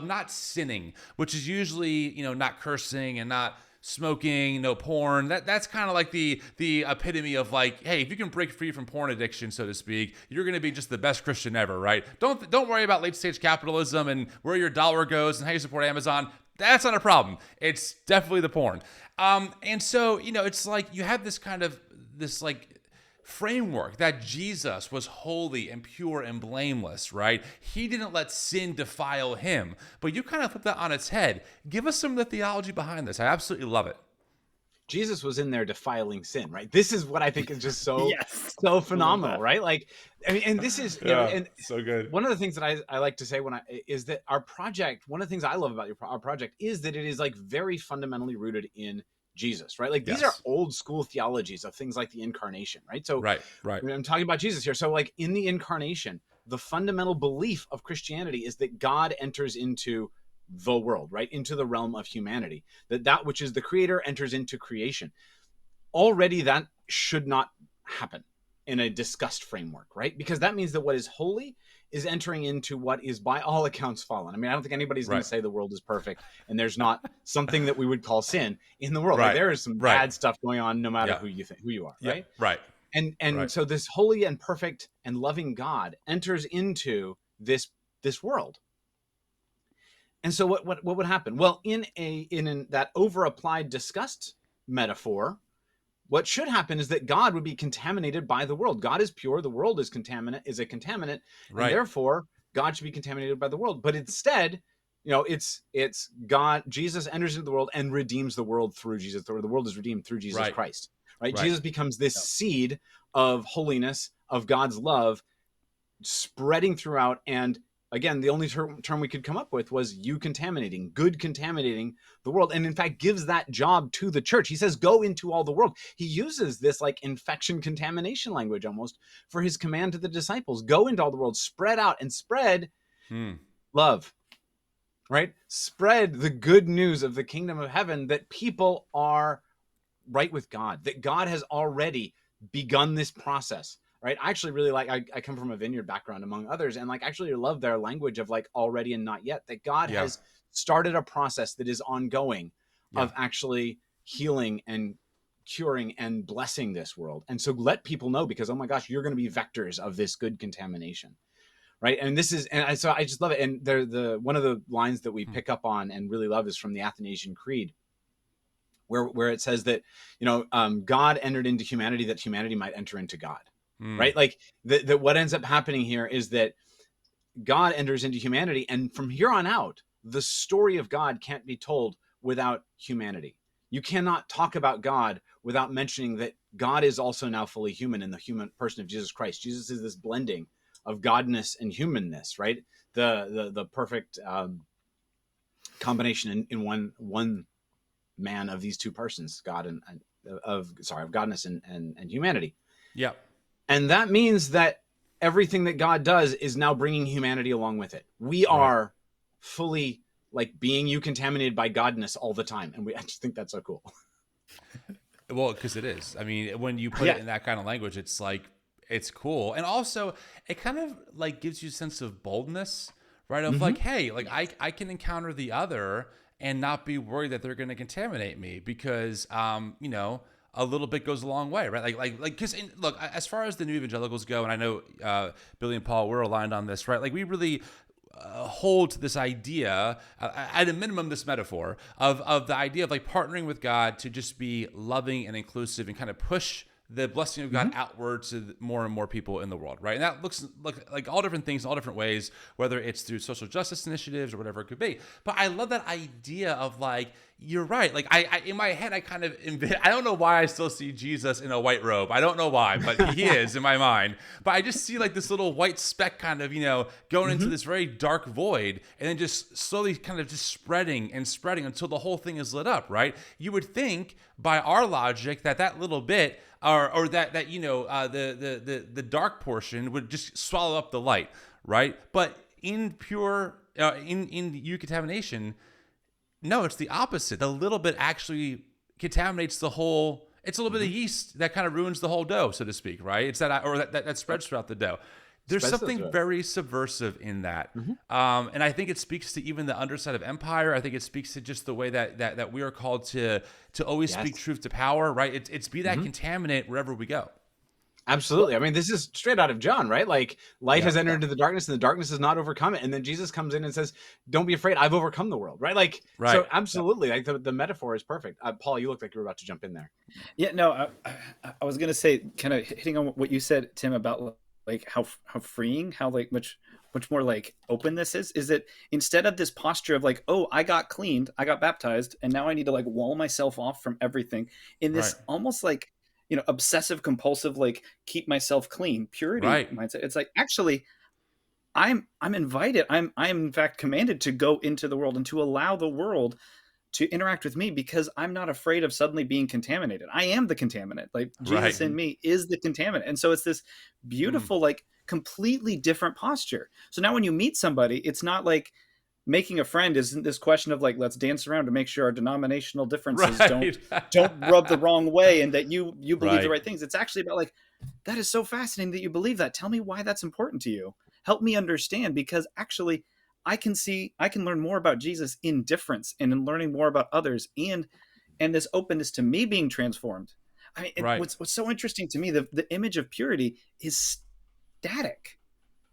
not sinning, which is usually, not cursing and not smoking, no porn. That's kind of like the epitome of like, hey, if you can break free from porn addiction, so to speak, you're going to be just the best Christian ever, right? Don't worry about late stage capitalism and where your dollar goes and how you support Amazon. That's not a problem. It's definitely the porn. And so, it's like you have this kind of framework that Jesus was holy and pure and blameless, right? He didn't let sin defile him. But you kind of flip that on its head. Give us some of the theology behind this. I absolutely love it. Jesus was in there defiling sin, right? This is what I think is just so so phenomenal, right? Like, I mean, and this is and so good. One of the things that I like to say is that our project, one of the things I love about our project is that it is like very fundamentally rooted in Jesus, right? Like these are old school theologies of things like the incarnation, right? So right. I'm talking about Jesus here. So like in the incarnation, the fundamental belief of Christianity is that God enters into the world, right? Into the realm of humanity, that which is the creator enters into creation. Already that should not happen in a disgust framework, right? Because that means that what is holy is entering into what is by all accounts fallen. I mean, I don't think anybody's going to say the world is perfect and there's not something that we would call sin in the world. Like there is some bad stuff going on no matter who you are, right? Right. And so this holy and perfect and loving God enters into this world. And so what would happen? Well, in that over applied disgust metaphor, what should happen is that God would be contaminated by the world. God is pure. The world is a contaminant. Right. And therefore, God should be contaminated by the world. But instead, it's God. Jesus enters into the world and redeems the world through Jesus. Or the world is redeemed through Jesus Christ. Right? Jesus becomes this seed of holiness, of God's love, spreading throughout and again, the only term we could come up with was Eucontaminating, good contaminating the world. And in fact, gives that job to the church. He says, go into all the world. He uses this like infection contamination language almost for his command to the disciples. Go into all the world, spread out and spread love, right? Spread the good news of the kingdom of heaven, that people are right with God, that God has already begun this process. Right. I actually really like, I come from a vineyard background among others, and like actually love their language of like already and not yet, that God has started a process that is ongoing of actually healing and curing and blessing this world. And so let people know, because, oh my gosh, you're going to be vectors of this good contamination. Right. And this is, and so I just love it. And the one of the lines that we pick up on and really love is from the Athanasian Creed, where it says that, you know, God entered into humanity that humanity might enter into God. Right? Like that what ends up happening here is that God enters into humanity, and from here on out, the story of God can't be told without humanity. You cannot talk about God without mentioning that God is also now fully human in the human person of Jesus Christ. Jesus is this blending of godness and humanness, right? The perfect combination in one man of these two persons, God of godness and humanity. Yeah. And that means that everything that God does is now bringing humanity along with it. We are fully like being Eucontaminated by Godness all the time. And I just think that's so cool. Well, because it is. I mean, when you put it in that kind of language, it's like, it's cool. And also it kind of like gives you a sense of boldness, right? Of like, hey, like I can encounter the other and not be worried that they're going to contaminate me, because, you know, a little bit goes a long way, right? Like, because look, as far as the new evangelicals go, and I know Billie and Paul, we're aligned on this, right? Like, we really hold to this idea, at a minimum, this metaphor of the idea of like partnering with God to just be loving and inclusive and kind of push the blessing of God outward to more and more people in the world, right? And that looks like all different things, all different ways, whether it's through social justice initiatives or whatever it could be. But I love that idea of like, you're right. Like I in my head, I kind of I don't know why I still see Jesus in a white robe. I don't know why, but he is in my mind. But I just see like this little white speck kind of, you know, going into this very dark void, and then just slowly kind of just spreading and spreading until the whole thing is lit up, right? You would think by our logic that little bit, or that you know, the dark portion would just swallow up the light, right? But in pure in Eucontamination, no, it's the opposite. The little bit actually contaminates the whole. It's a little bit of yeast that kind of ruins the whole dough, so to speak, right? It's that spreads throughout the dough. There's something very subversive in that. And I think it speaks to even the underside of empire. I think it speaks to just the way that we are called to always speak truth to power, right? It's be that contaminant wherever we go. Absolutely. I mean, this is straight out of John, right? Like light has entered into the darkness, and the darkness has not overcome it. And then Jesus comes in and says, don't be afraid, I've overcome the world, right? Like, so absolutely. Like the metaphor is perfect. Paul, you look like you were about to jump in there. Yeah, no, I was going to say, kind of hitting on what you said, Tim, about like how freeing, how like much more like open this is that instead of this posture of like, oh, I got cleaned, I got baptized, and now I need to like wall myself off from everything, in this almost like, you know, obsessive compulsive, like keep myself clean purity mindset. It's like, actually, I'm invited, I'm in fact commanded to go into the world and to allow the world to interact with me, because I'm not afraid of suddenly being contaminated. I am the contaminant. Like Jesus in me is the contaminant. And so it's this beautiful, like completely different posture. So now when you meet somebody, it's not like making a friend isn't this question of like, let's dance around to make sure our denominational differences don't rub the wrong way, and that you believe the right things. It's actually about like, that is so fascinating that you believe that. Tell me why that's important to you. Help me understand, because actually I can learn more about Jesus in difference and in learning more about others, and this openness to me being transformed. I mean, what's so interesting to me, the image of purity is static.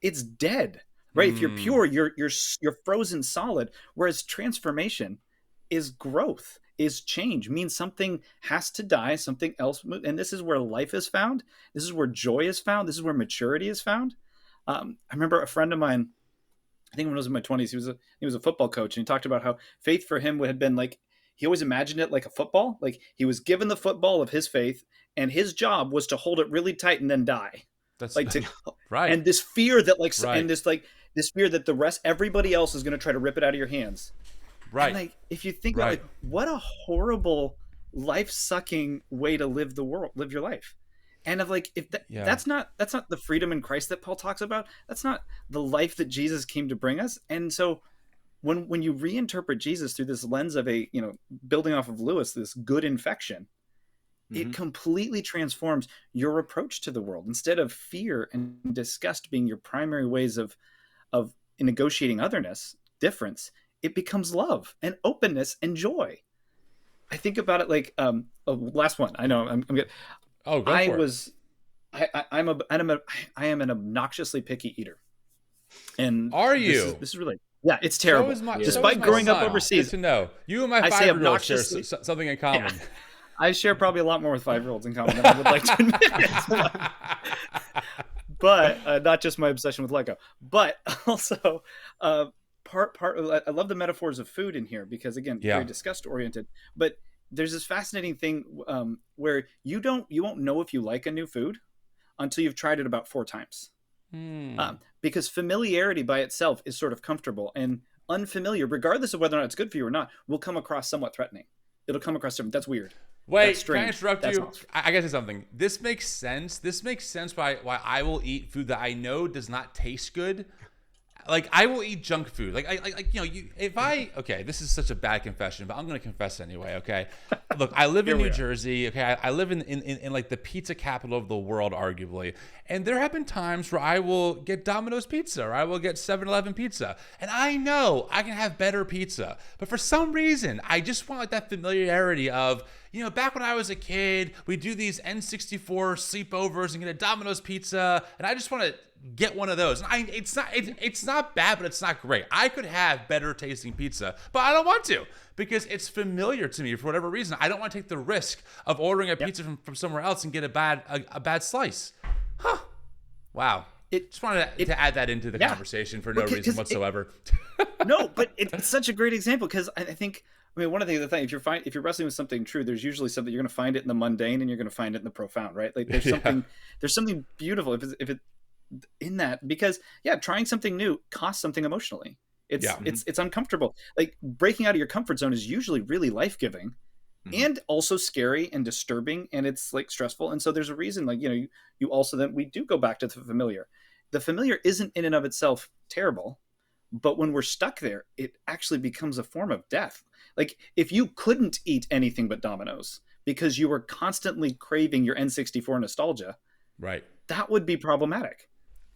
It's dead, right? If you're pure, you're frozen solid. Whereas transformation is growth, is change, means something has to die, something else moves. And this is where life is found. This is where joy is found. This is where maturity is found. I remember a friend of mine, I think when I was in my 20s, he was a football coach, and he talked about how faith for him had been like, he always imagined it like a football. Like he was given the football of his faith, and his job was to hold it really tight and then die. That's like and this fear that like, and this like, this fear that everybody else is going to try to rip it out of your hands. Right. And like, if you think about what a horrible, life-sucking way to live your life. And of like, if that's not the freedom in Christ that Paul talks about. That's not the life that Jesus came to bring us. And so when you reinterpret Jesus through this lens of building off of Lewis, this good infection, it completely transforms your approach to the world. Instead of fear and disgust being your primary ways of negotiating otherness, difference, it becomes love and openness and joy. I think about it like last one. I know I'm good. Oh, go for it. I am an obnoxiously picky eater. And are you? This is really it's terrible. Despite growing up overseas, good to know. You and my 5-year-old share something in common. Yeah. I share probably a lot more with 5-year-olds in common than I would like to admit. But not just my obsession with Lego, but also part. I love the metaphors of food in here because again, very disgust oriented. But there's this fascinating thing where you won't know if you like a new food until you've tried it about 4 times. Because familiarity by itself is sort of comfortable, and unfamiliar, regardless of whether or not it's good for you or not, will come across somewhat threatening. It'll come across different. That's weird. Wait, can I interrupt you? I gotta say something. This makes sense. This makes sense why I will eat food that I know does not taste good. Like I will eat junk food. Okay, this is such a bad confession, but I'm gonna confess anyway. Okay, look, I live in New Jersey. Okay, I live in like the pizza capital of the world, arguably, and there have been times where I will get Domino's pizza or I will get 7-Eleven pizza, and I know I can have better pizza, but for some reason I just want like that familiarity of, back when I was a kid, we do these N64 sleepovers and get a Domino's pizza, and I just want to get one of those. And it's not bad, but it's not great. I could have better tasting pizza, but I don't want to because it's familiar to me for whatever reason. I don't want to take the risk of ordering a pizza from somewhere else and get a bad slice. Huh. Wow. Just wanted to add that into the conversation for no reason whatsoever. No, but it's such a great example because I think, one of the other things, if you're wrestling with something true, there's usually something you're going to find it in the mundane and you're going to find it in the profound, right? Like there's something beautiful if it in that, because trying something new costs something emotionally. It's uncomfortable. Like breaking out of your comfort zone is usually really life-giving and also scary and disturbing, and it's like stressful. And so there's a reason, like, you also then we do go back to the familiar. The familiar isn't in and of itself terrible, but when we're stuck there, it actually becomes a form of death. Like if you couldn't eat anything but Domino's because you were constantly craving your N64 nostalgia, right, that would be problematic.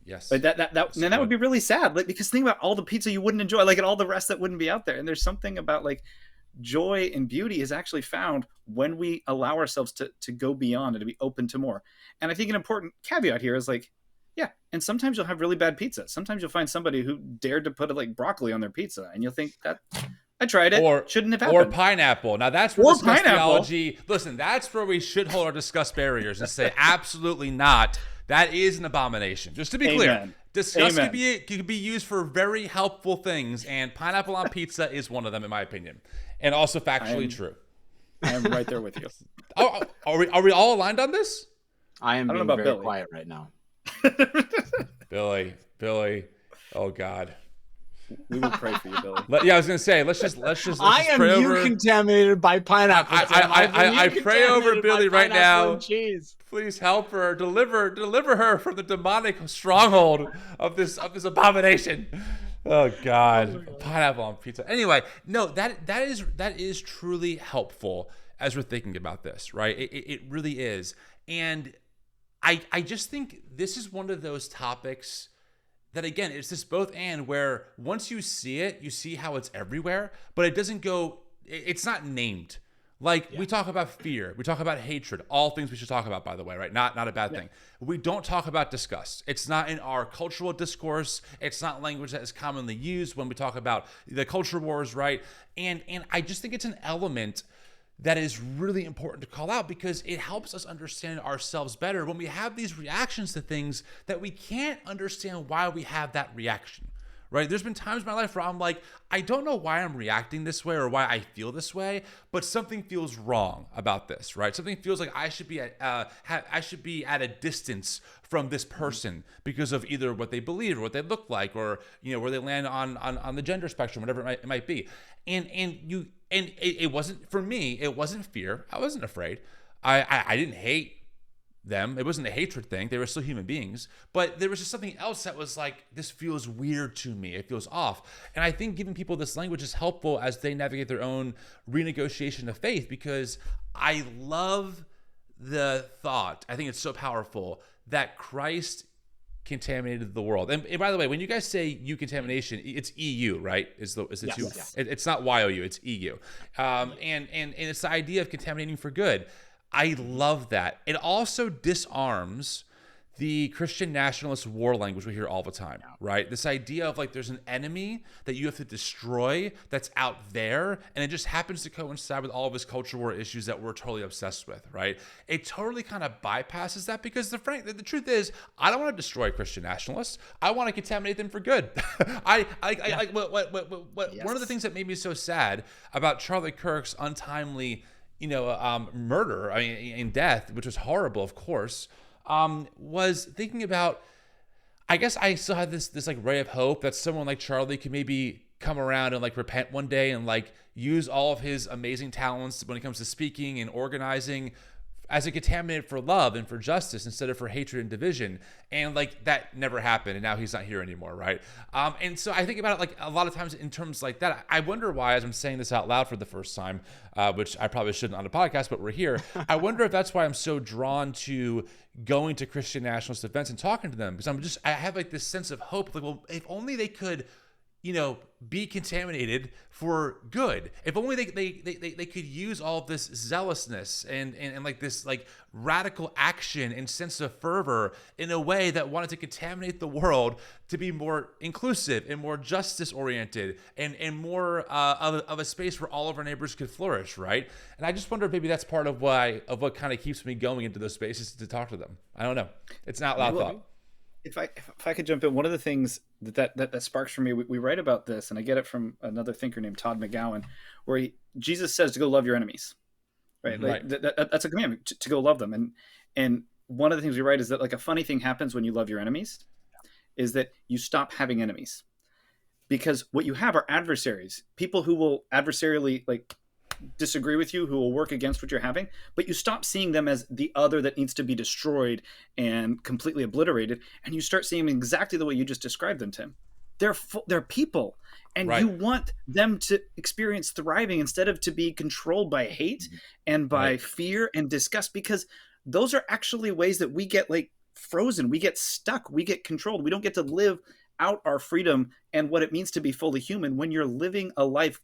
Yes. But that would be really sad. Like, because think about all the pizza you wouldn't enjoy, like, and all the rest that wouldn't be out there. And there's something about like joy and beauty is actually found when we allow ourselves to go beyond and to be open to more. And I think an important caveat here is like, and sometimes you'll have really bad pizza. Sometimes you'll find somebody who dared to put like broccoli on their pizza, and you'll think that I tried it. Or shouldn't have happened. Or pineapple. Now that's where Disgust Theology. Listen, that's where we should hold our disgust barriers and say absolutely not. That is an abomination. Just to be clear, disgust could be used for very helpful things, and pineapple on pizza is one of them, in my opinion, and also factually true. I am right there with you. Are we all aligned on this? I am being very quiet right now. Billy, oh God. We will pray for you, Billy. I was gonna say, let's just I am contaminated by pineapple. I pray over Billy right now. Please help her, deliver her from the demonic stronghold of this abomination. Oh God, pineapple on pizza. Anyway, no, that is truly helpful as we're thinking about this, right? It really is, and I just think this is one of those topics that, again, it's this both and, where once you see it, you see how it's everywhere, but it doesn't go, it's not named. Like we talk about fear, we talk about hatred, all things we should talk about, by the way, right? Not a bad thing. We don't talk about disgust. It's not in our cultural discourse. It's not language that is commonly used when we talk about the culture wars, right? And I just think it's an element that is really important to call out because it helps us understand ourselves better when we have these reactions to things that we can't understand why we have that reaction, right? There's been times in my life where I'm like, I don't know why I'm reacting this way or why I feel this way, but something feels wrong about this, right? Something feels like I should be at a distance from this person because of either what they believe or what they look like, or where they land on the gender spectrum, whatever it might be. And it wasn't, for me, it wasn't fear. I wasn't afraid. I didn't hate them. It wasn't a hatred thing. They were still human beings, but there was just something else that was like, this feels weird to me. It feels off. And I think giving people this language is helpful as they navigate their own renegotiation of faith, because I love the thought, I think it's so powerful, that Christ contaminated the world. And by the way, when you guys say Eucontamination, it's EU, right? Is the two? Yes. It's not YOU, it's EU. And it's the idea of contaminating for good. I love that. It also disarms the Christian nationalist war language we hear all the time, right? This idea of like there's an enemy that you have to destroy that's out there, and it just happens to coincide with all of his culture war issues that we're totally obsessed with, right? It totally kind of bypasses that, because the truth is, I don't want to destroy Christian nationalists. I want to contaminate them for good. One of the things that made me so sad about Charlie Kirk's untimely murder, in death, which was horrible, of course, was thinking about, I guess I still had this like ray of hope that someone like Charlie could maybe come around and like repent one day and like use all of his amazing talents when it comes to speaking and organizing as a contaminant for love and for justice instead of for hatred and division. And like that never happened, and now he's not here anymore, right? And so I think about it like a lot of times in terms like that. I wonder why, as I'm saying this out loud for the first time, which I probably shouldn't on a podcast, but we're here. I wonder if that's why I'm so drawn to going to Christian nationalist events and talking to them, because I have like this sense of hope, like, well, if only they could be contaminated for good. If only they could use all of this zealousness and like this like radical action and sense of fervor in a way that wanted to contaminate the world to be more inclusive and more justice oriented and more of a space where all of our neighbors could flourish, right? And I just wonder if maybe that's part of what kind of keeps me going into those spaces to talk to them. I don't know. It's not loud thought. If I could jump in, one of the things that sparks for me, we write about this, and I get it from another thinker named Todd McGowan, where Jesus says to go love your enemies, right? Like, right. That's a commandment to go love them. And one of the things we write is that like a funny thing happens when you love your enemies, is that you stop having enemies, because what you have are adversaries, people who will adversarially like disagree with you, who will work against what you're having, but you stop seeing them as the other that needs to be destroyed and completely obliterated, and you start seeing them exactly the way you just described them, Tim. They're people, and right. You want them to experience thriving instead of to be controlled by hate and by fear and disgust, because those are actually ways that we get like frozen, we get stuck, we get controlled, we don't get to live out our freedom and what it means to be fully human when you're living a life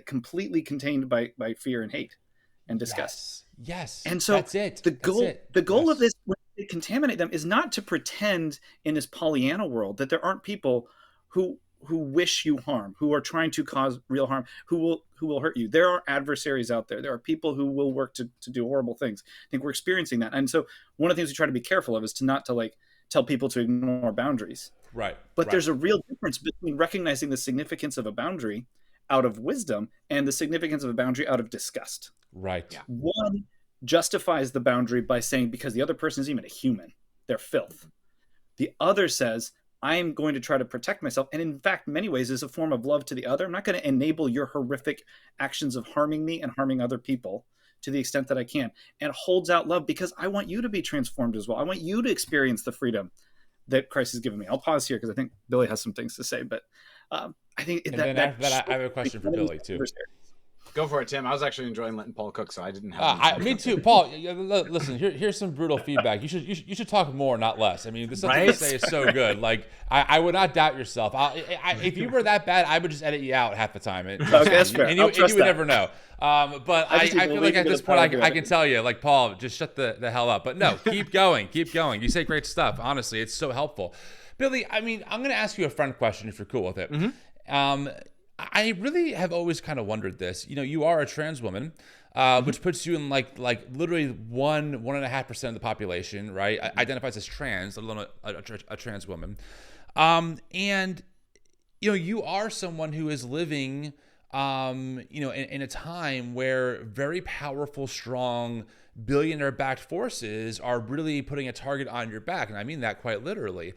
completely contained by fear and hate and disgust. Yes. And so that's it. The goal yes. of this, when they contaminate them, is not to pretend in this Pollyanna world that there aren't people who wish you harm, who are trying to cause real harm, who will hurt you. There are adversaries out there. There are people who will work to do horrible things. I think we're experiencing that. And so one of the things we try to be careful of is to not to like tell people to ignore boundaries. Right. But there's a real difference between recognizing the significance of a boundary out of wisdom and the significance of a boundary out of disgust. Right. Yeah. One justifies the boundary by saying, because the other person isn't even a human, they're filth. The other says, I'm going to try to protect myself. And in fact, in many ways, is a form of love to the other. I'm not going to enable your horrific actions of harming me and harming other people to the extent that I can, and holds out love because I want you to be transformed as well. I want you to experience the freedom that Christ has given me. I'll pause here because I think Billy has some things to say, but I think and then after that, I have a question for Billy too. Go for it, Tim. I was actually enjoying letting Paul cook, so I didn't have. Me too, Paul. Listen, here's some brutal feedback. You should talk more, not less. I mean, the stuff you say is so good. Like, I would not doubt yourself. If you were that bad, I would just edit you out half the time. Okay, that's fair. And you would never know. But I feel like at this point, I can tell you, like, Paul, just shut the hell up. But no, keep going. You say great stuff. Honestly, it's so helpful. Billy, I mean, I'm going to ask you a friend question if you're cool with it. Mm-hmm. I really have always kind of wondered this. You are a trans woman, which puts you in like literally 1.5% of the population, right? Identifies as trans, let alone a trans woman. And you are someone who is living, in a time where very powerful, strong, billionaire-backed forces are really putting a target on your back, and I mean that quite literally.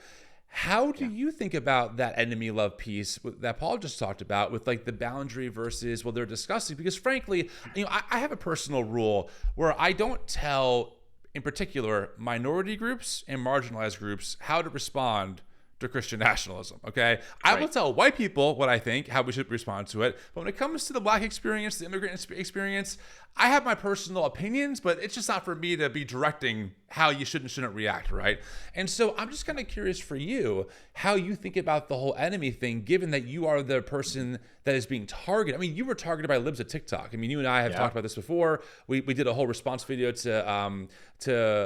How do you think about that enemy love piece that Paul just talked about with like the boundary versus, well, they're disgusting? Because frankly, I have a personal rule where I don't tell, in particular, minority groups and marginalized groups how to respond to Christian nationalism. Okay. I will tell white people what I think, how we should respond to it. But when it comes to the Black experience, the immigrant experience, I have my personal opinions, but it's just not for me to be directing how you should and shouldn't react. Right. And so I'm just kind of curious for you, how you think about the whole enemy thing, given that you are the person that is being targeted. I mean, you were targeted by libs of TikTok. I mean, you and I have talked about this before. We did a whole response video to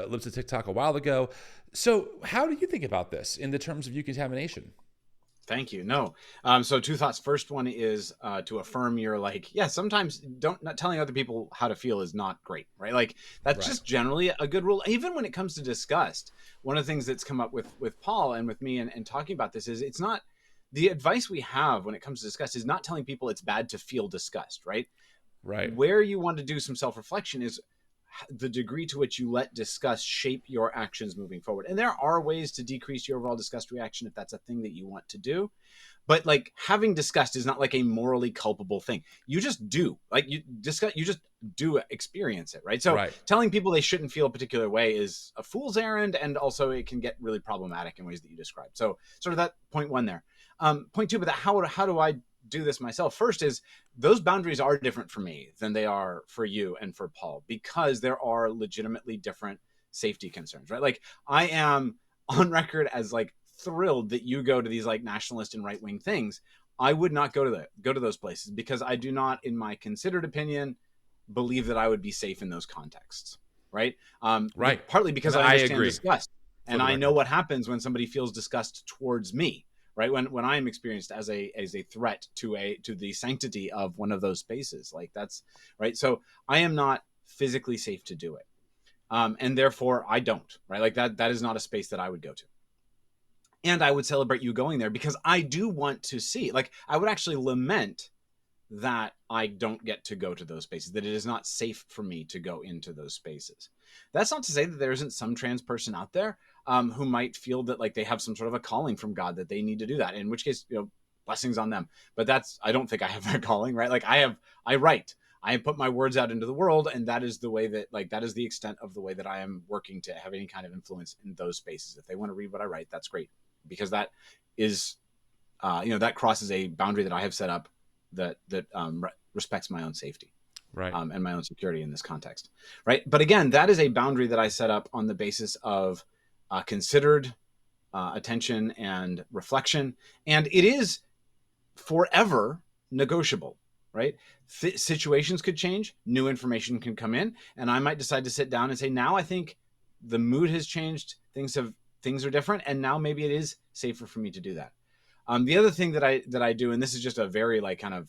libs of TikTok a while ago. So how do you think about this in the terms of Eucontamination? Thank you. No. So two thoughts. First one is to affirm your sometimes not telling other people how to feel is not great, right? Like that's just generally a good rule. Even when it comes to disgust, one of the things that's come up with Paul and with me and talking about this is it's not the advice we have when it comes to disgust is not telling people it's bad to feel disgust, right? Right. Where you want to do some self-reflection is the degree to which you let disgust shape your actions moving forward. And there are ways to decrease your overall disgust reaction if that's a thing that you want to do. But like having disgust is not like a morally culpable thing. You just do. Like you just do experience it, right? So telling people they shouldn't feel a particular way is a fool's errand, and also it can get really problematic in ways that you described. So sort of that point one there. Point two, but how do I do this myself? First is those boundaries are different for me than they are for you and for Paul, because there are legitimately different safety concerns, right? Like I am on record as like thrilled that you go to these like nationalist and right-wing things. I would not go to those places because I do not, in my considered opinion, believe that I would be safe in those contexts, right? Partly because I understand disgust, and I know what happens when somebody feels disgust towards me, right? When I am experienced as a threat to the sanctity of one of those spaces, like that's right. So I am not physically safe to do it, and therefore I don't, right? Like that is not a space that I would go to. And I would celebrate you going there because I do want to see, like, I would actually lament that I don't get to go to those spaces, that it is not safe for me to go into those spaces. That's not to say that there isn't some trans person out there who might feel that like they have some sort of a calling from God that they need to do that, in which case, blessings on them. But I don't think I have that calling, right? Like I write, I put my words out into the world, and that is the way that, like, that is the extent of the way that I am working to have any kind of influence in those spaces. If they want to read what I write, that's great, because that is, that crosses a boundary that I have set up that respects my own safety, right, and my own security in this context, right? But again, that is a boundary that I set up on the basis of considered attention and reflection, and it is forever negotiable, right? Situations could change, new information can come in, and I might decide to sit down and say, now I think the mood has changed, things are different, and now maybe it is safer for me to do that. The other thing that I do, and this is just a very like kind of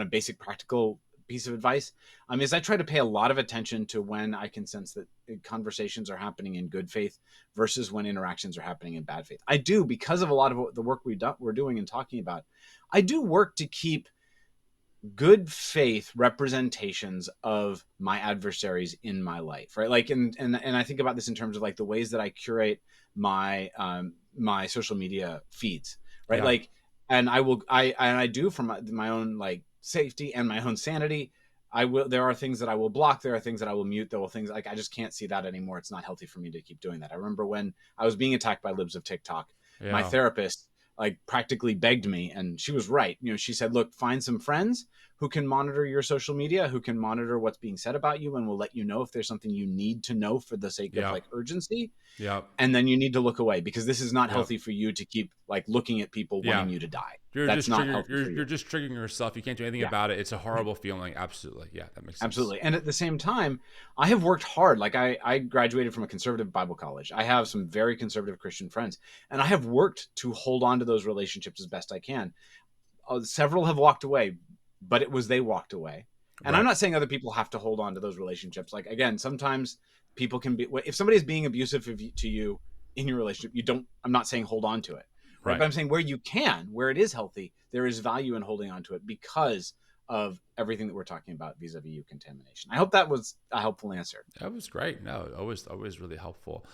basic practical piece of advice, is I try to pay a lot of attention to when I can sense that conversations are happening in good faith versus when interactions are happening in bad faith. I do, because of a lot of the work we're doing and talking about, I do work to keep good faith representations of my adversaries in my life, right? Like, and I think about this in terms of like the ways that I curate my my social media feeds, right? Yeah. Like, and I do for my own like safety and my own sanity. There are things that I will block. There are things that I will mute. There are things like I just can't see that anymore. It's not healthy for me to keep doing that. I remember when I was being attacked by libs of TikTok, my therapist like practically begged me, and she was right. She said, look, find some friends who can monitor your social media, who can monitor what's being said about you, and will let you know if there's something you need to know for the sake of like urgency. Yeah. And then you need to look away, because this is not healthy for you to keep like looking at people wanting you to die. That's not healthy for you. You're just triggering yourself. You can't do anything about it. It's a horrible feeling. Absolutely. Yeah, that makes sense. Absolutely. And at the same time, I have worked hard. Like I graduated from a conservative Bible college. I have some very conservative Christian friends, and I have worked to hold on to those relationships as best I can. Several have walked away, but it was they walked away. And I'm not saying other people have to hold on to those relationships. Like, again, sometimes people can be, if somebody is being abusive to you in your relationship, I'm not saying hold on to it. right? But I'm saying where you can, where it is healthy, there is value in holding on to it because of everything that we're talking about vis-a-vis contamination. I hope that was a helpful answer. That was great. No, always really helpful.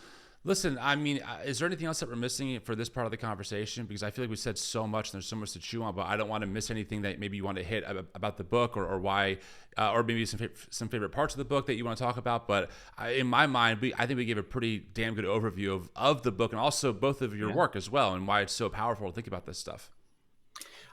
Listen, I mean, is there anything else that we're missing for this part of the conversation? Because I feel like we said so much and there's so much to chew on, but I don't want to miss anything that maybe you want to hit about the book or why, or maybe some favorite parts of the book that you want to talk about. But in my mind, I think we gave a pretty damn good overview of the book and also both of your work as well and why it's so powerful to think about this stuff.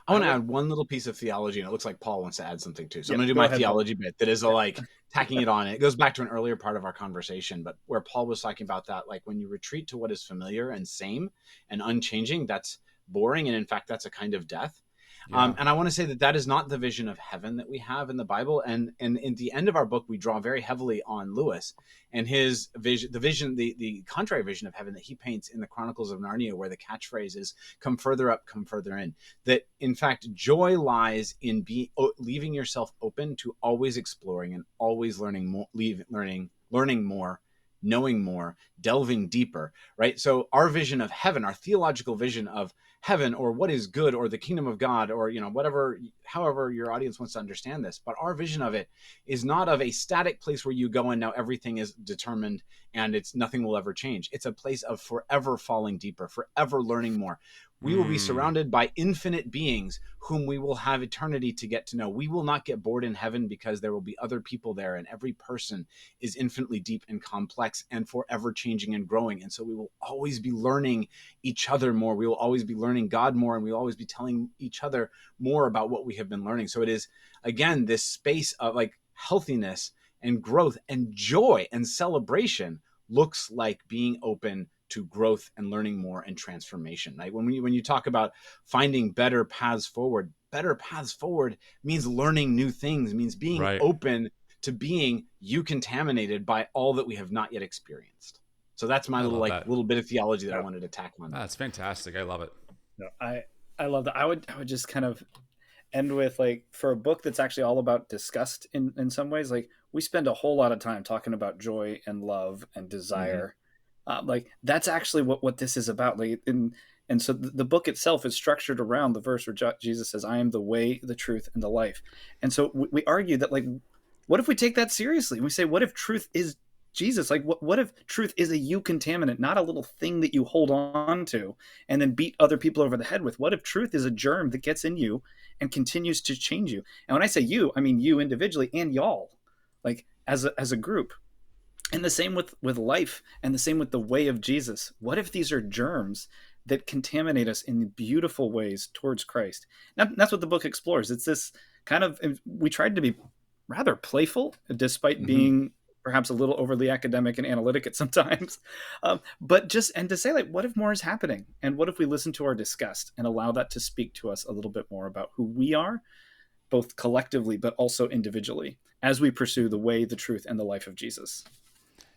I want to add one little piece of theology, and it looks like Paul wants to add something too. So I'm going to do my theology bit that is like tacking it on. It goes back to an earlier part of our conversation, but where Paul was talking about that, like when you retreat to what is familiar and same and unchanging, that's boring. And in fact, that's a kind of death. Yeah. And I want to say that is not the vision of heaven that we have in the Bible. And in the end of our book, we draw very heavily on Lewis and his vision, the contrary vision of heaven that he paints in the Chronicles of Narnia, where the catchphrase is "Come further up, come further in." That in fact, joy lies in leaving yourself open to always exploring and always learning more, learning more, knowing more, delving deeper, right? So our vision of heaven, our theological vision of heaven or what is good or the kingdom of God or, however your audience wants to understand this, but our vision of it is not of a static place where you go and now everything is determined and nothing will ever change. It's a place of forever falling deeper, forever learning more. We will be surrounded by infinite beings whom we will have eternity to get to know. We will not get bored in heaven because there will be other people there, and every person is infinitely deep and complex and forever changing and growing. And so we will always be learning each other more. We will always be learning God more, and we will always be telling each other more about what we have been learning. So it is, again, this space of like healthiness and growth and joy and celebration looks like being open to growth and learning more and transformation. Right? When you talk about finding better paths forward means learning new things, means being open to being contaminated by all that we have not yet experienced. So that's my little bit of theology that I wanted to tack on. That's fantastic. I love it. No, I love that. I would just kind of end with, like, for a book that's actually all about disgust in some ways, like we spend a whole lot of time talking about joy and love and desire. Like that's actually what this is about. Like, and so the book itself is structured around the verse where Jesus says, "I am the way, the truth, and the life." And so we argue that, like, what if we take that seriously? We say, what if truth is Jesus? Like, what if truth is a Eucontaminant, not a little thing that you hold on to and then beat other people over the head with? What if truth is a germ that gets in you and continues to change you? And when I say you, I mean you individually and y'all, like as a group. And the same with life, and the same with the way of Jesus. What if these are germs that contaminate us in beautiful ways towards Christ? Now, that's what the book explores. It's this kind of, we tried to be rather playful, despite being perhaps a little overly academic and analytic at sometimes. But to say, like, what if more is happening? And what if we listen to our disgust and allow that to speak to us a little bit more about who we are, both collectively, but also individually, as we pursue the way, the truth, and the life of Jesus.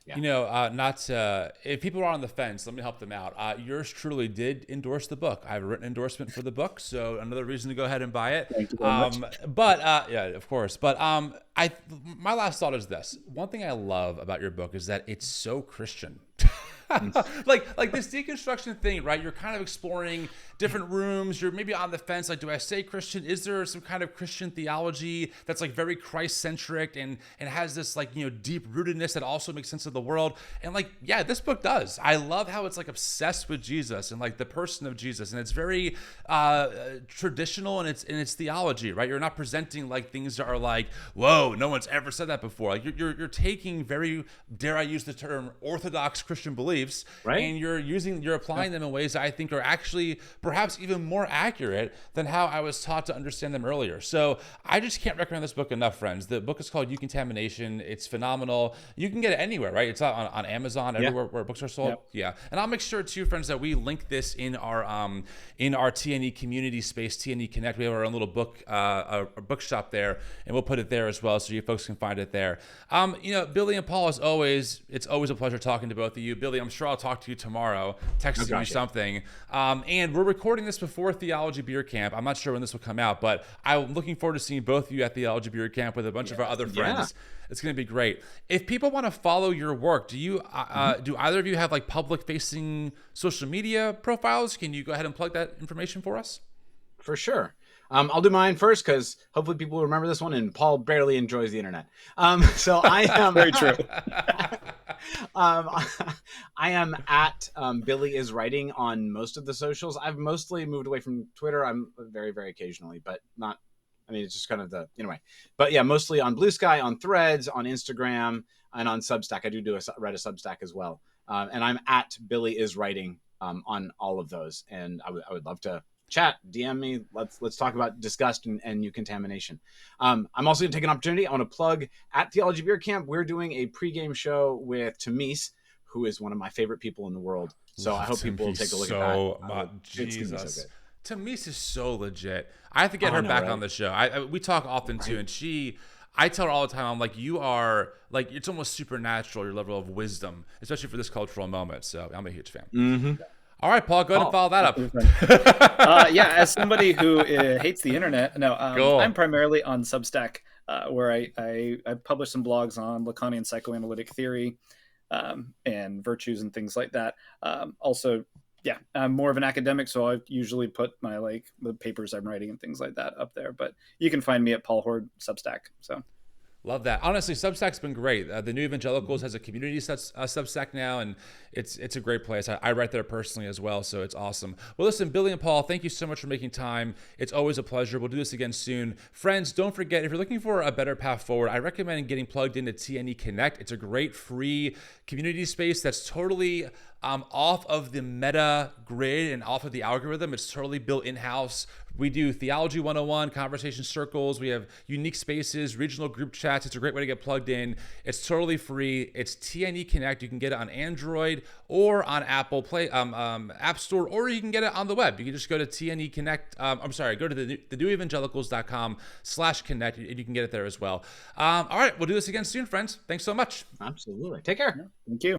Yeah. If people are on the fence, let me help them out. Yours truly did endorse the book. I have a written endorsement for the book, so another reason to go ahead and buy it. Thank you very much. But yeah, of course. But my last thought is this. One thing I love about your book is that it's so Christian. like this deconstruction thing, right? You're kind of exploring different rooms. You're maybe on the fence. Like, do I say Christian? Is there some kind of Christian theology that's like very Christ-centric and has this, like, deep rootedness that also makes sense of the world? And like, yeah, this book does. I love how it's like obsessed with Jesus and like the person of Jesus, and it's very traditional in its theology, right? You're not presenting like things that are like, whoa, no one's ever said that before. Like you're taking very, dare I use the term, orthodox Christian beliefs, right? And you're applying them in ways that I think are actually perhaps even more accurate than how I was taught to understand them earlier. So I just can't recommend this book enough, friends. The book is called Eucontamination. It's phenomenal. You can get it anywhere, right? It's on Amazon, everywhere where books are sold. Yep. Yeah. And I'll make sure too, friends, that we link this in our TNE community space, TNE Connect. We have our own little book, a bookshop there, and we'll put it there as well, so you folks can find it there. Billie and Paul, as always, it's always a pleasure talking to both of you. Billie, I'm sure I'll talk to you tomorrow, texting you gotcha. something. And we're recording this before Theology Beer Camp. I'm not sure when this will come out, but I'm looking forward to seeing both of you at Theology Beer Camp with a bunch of our other friends. It's going to be great. If people want to follow your work, do you do either of you have like public-facing social media profiles? Can you go ahead and plug that information for us? For sure. I'll do mine first because hopefully people will remember this one, and Paul barely enjoys the internet. So I am Very true. I am at Billie is Writing on most of the socials. I've mostly moved away from Twitter. I'm very, very occasionally, but not. I mean, it's just kind of the anyway. But yeah, mostly on Blue Sky, on Threads, on Instagram, and on Substack. I do write a Substack as well. And I'm at Billie is Writing on all of those. And I would love to chat, DM me. Let's talk about Disgust and Eucontamination. I'm also going to take an opportunity. I want to plug at Theology Beer Camp. We're doing a pregame show with Tamis, who is one of my favorite people in the world. So I hope people will take a look at that. Jesus. Tamis is so legit. I have to get her back on the show. We talk often too, and I tell her all the time, I'm like, you are like, it's almost supernatural, your level of wisdom, especially for this cultural moment. So I'm a huge fan. Mm-hmm. All right, Paul, go ahead and follow that up. Yeah, as somebody who hates the internet, no, cool. I'm primarily on Substack, where I publish some blogs on Lacanian psychoanalytic theory and virtues and things like that. Also, yeah, I'm more of an academic, so I usually put my the papers I'm writing and things like that up there. But you can find me at Paul Hoard Substack. So. Love that. Honestly, Substack's been great. The new Evangelicals has a community Substack now, and it's a great place. I write there personally as well, so it's awesome. Well, listen, Billie and Paul, thank you so much for making time. It's always a pleasure. We'll do this again soon. Friends, don't forget, if you're looking for a better path forward, I recommend getting plugged into TNE Connect. It's a great free community space that's totally off of the meta grid and off of the algorithm. It's totally built in-house. We do Theology 101, conversation circles. We have unique spaces, regional group chats. It's a great way to get plugged in. It's totally free. It's TNE Connect. You can get it on Android or on Apple Play App Store, or you can get it on the web. You can just go to TNE Connect. Go to the newevangelicals.com/connect, and you can get it there as well. All right, we'll do this again soon, friends. Thanks so much. Absolutely. Take care. Thank you.